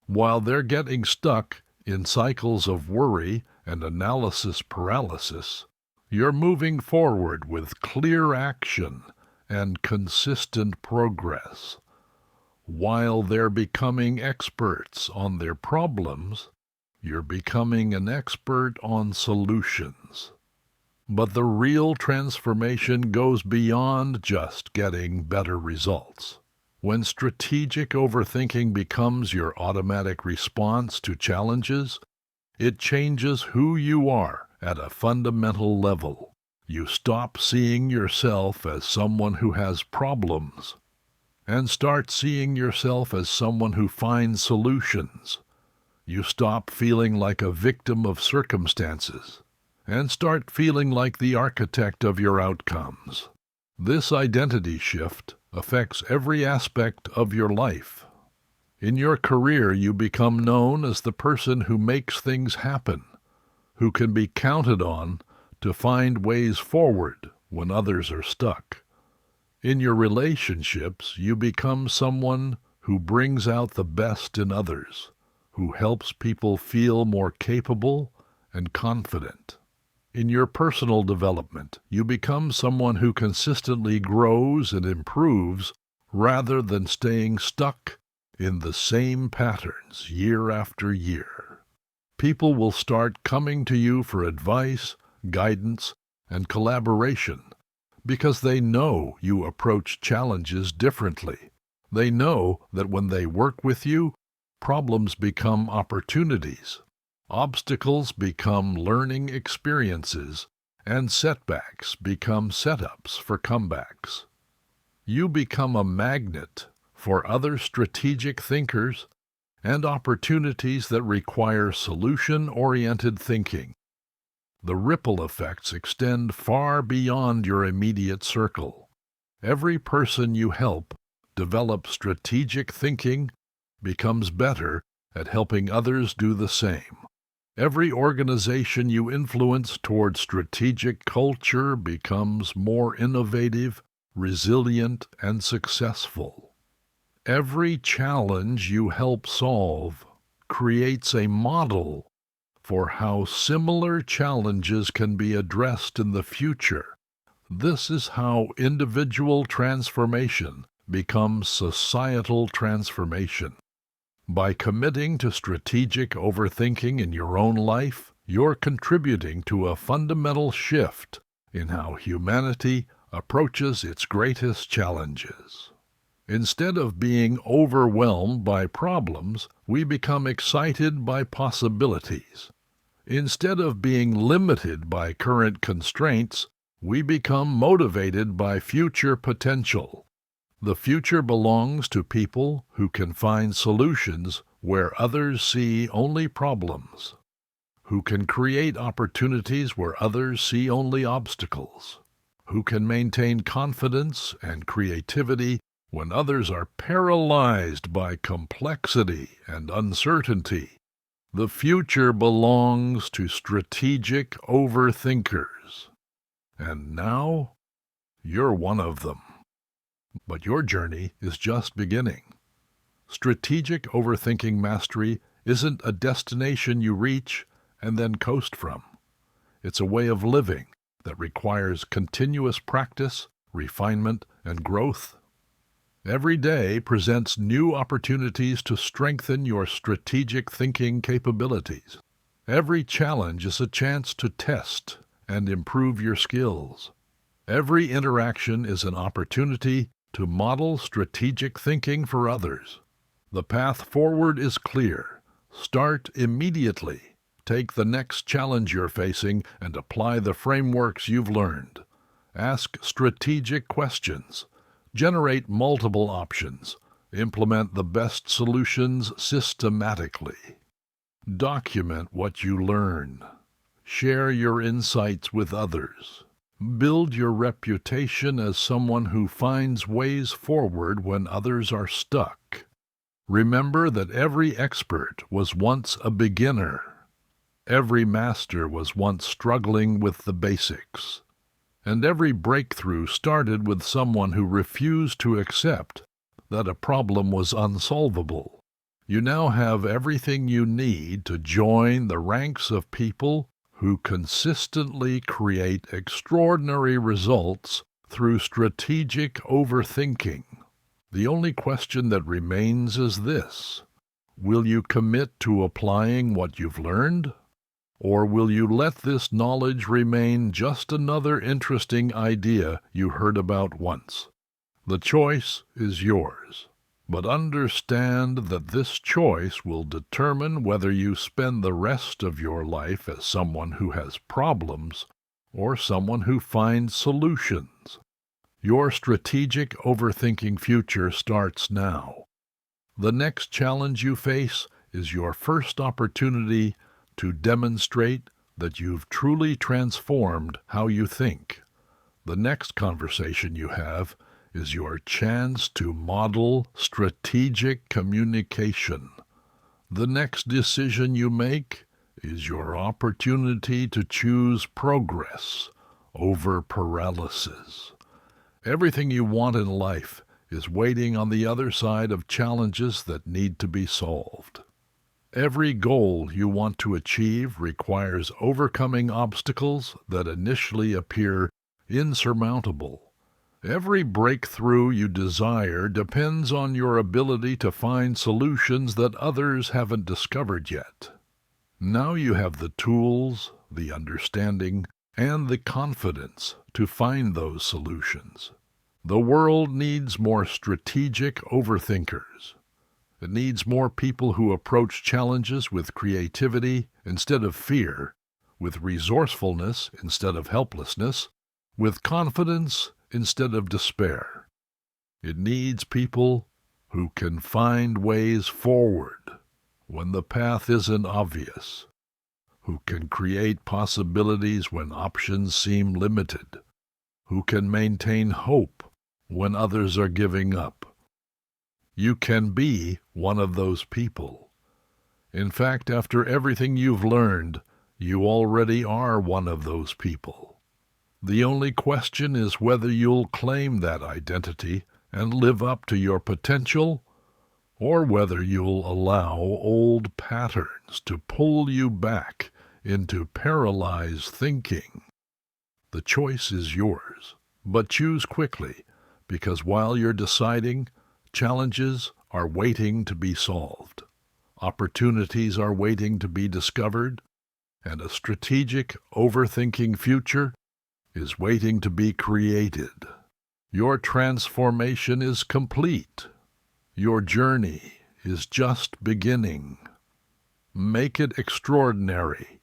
While they're getting stuck in cycles of worry and analysis paralysis, you're moving forward with clear action and consistent progress. While they're becoming experts on their problems, you're becoming an expert on solutions. But the real transformation goes beyond just getting better results. When strategic overthinking becomes your automatic response to challenges, it changes who you are at a fundamental level. You stop seeing yourself as someone who has problems and start seeing yourself as someone who finds solutions. You stop feeling like a victim of circumstances and start feeling like the architect of your outcomes. This identity shift affects every aspect of your life. In your career, you become known as the person who makes things happen, who can be counted on to find ways forward when others are stuck. In your relationships, you become someone who brings out the best in others, who helps people feel more capable and confident. In your personal development, you become someone who consistently grows and improves rather than staying stuck in the same patterns year after year. People will start coming to you for advice, guidance, and collaboration because they know you approach challenges differently. They know that when they work with you, problems become opportunities, obstacles become learning experiences, and setbacks become setups for comebacks. You become a magnet for other strategic thinkers and opportunities that require solution-oriented thinking. The ripple effects extend far beyond your immediate circle. Every person you help develop strategic thinking becomes better at helping others do the same. Every organization you influence toward strategic culture becomes more innovative, resilient, and successful. Every challenge you help solve creates a model for how similar challenges can be addressed in the future. This is how individual transformation becomes societal transformation. By committing to strategic overthinking in your own life, you're contributing to a fundamental shift in how humanity approaches its greatest challenges. Instead of being overwhelmed by problems, we become excited by possibilities. Instead of being limited by current constraints, we become motivated by future potential. The future belongs to people who can find solutions where others see only problems, who can create opportunities where others see only obstacles, who can maintain confidence and creativity when others are paralyzed by complexity and uncertainty. The future belongs to strategic overthinkers. And now, you're one of them. But your journey is just beginning. Strategic overthinking mastery isn't a destination you reach and then coast from. It's a way of living that requires continuous practice, refinement, and growth. Every day presents new opportunities to strengthen your strategic thinking capabilities. Every challenge is a chance to test and improve your skills. Every interaction is an opportunity to model strategic thinking for others. The path forward is clear. Start immediately. Take the next challenge you're facing and apply the frameworks you've learned. Ask strategic questions. Generate multiple options. Implement the best solutions systematically. Document what you learn. Share your insights with others. Build your reputation as someone who finds ways forward when others are stuck. Remember that every expert was once a beginner. Every master was once struggling with the basics. And every breakthrough started with someone who refused to accept that a problem was unsolvable. You now have everything you need to join the ranks of people who consistently create extraordinary results through strategic overthinking. The only question that remains is this: will you commit to applying what you've learned? Or will you let this knowledge remain just another interesting idea you heard about once? The choice is yours. But understand that this choice will determine whether you spend the rest of your life as someone who has problems or someone who finds solutions. Your strategic overthinking future starts now. The next challenge you face is your first opportunity to demonstrate that you've truly transformed how you think. The next conversation you have is your chance to model strategic communication. The next decision you make is your opportunity to choose progress over paralysis. Everything you want in life is waiting on the other side of challenges that need to be solved. Every goal you want to achieve requires overcoming obstacles that initially appear insurmountable. Every breakthrough you desire depends on your ability to find solutions that others haven't discovered yet. Now you have the tools, the understanding, and the confidence to find those solutions. The world needs more strategic overthinkers. It needs more people who approach challenges with creativity instead of fear, with resourcefulness instead of helplessness, with confidence instead of despair. It needs people who can find ways forward when the path isn't obvious, who can create possibilities when options seem limited, who can maintain hope when others are giving up. You can be one of those people. In fact, after everything you've learned, you already are one of those people. The only question is whether you'll claim that identity and live up to your potential, or whether you'll allow old patterns to pull you back into paralyzed thinking. The choice is yours, but choose quickly, because while you're deciding, challenges are waiting to be solved. Opportunities are waiting to be discovered, and a strategic, overthinking future is waiting to be created. Your transformation is complete. Your journey is just beginning. Make it extraordinary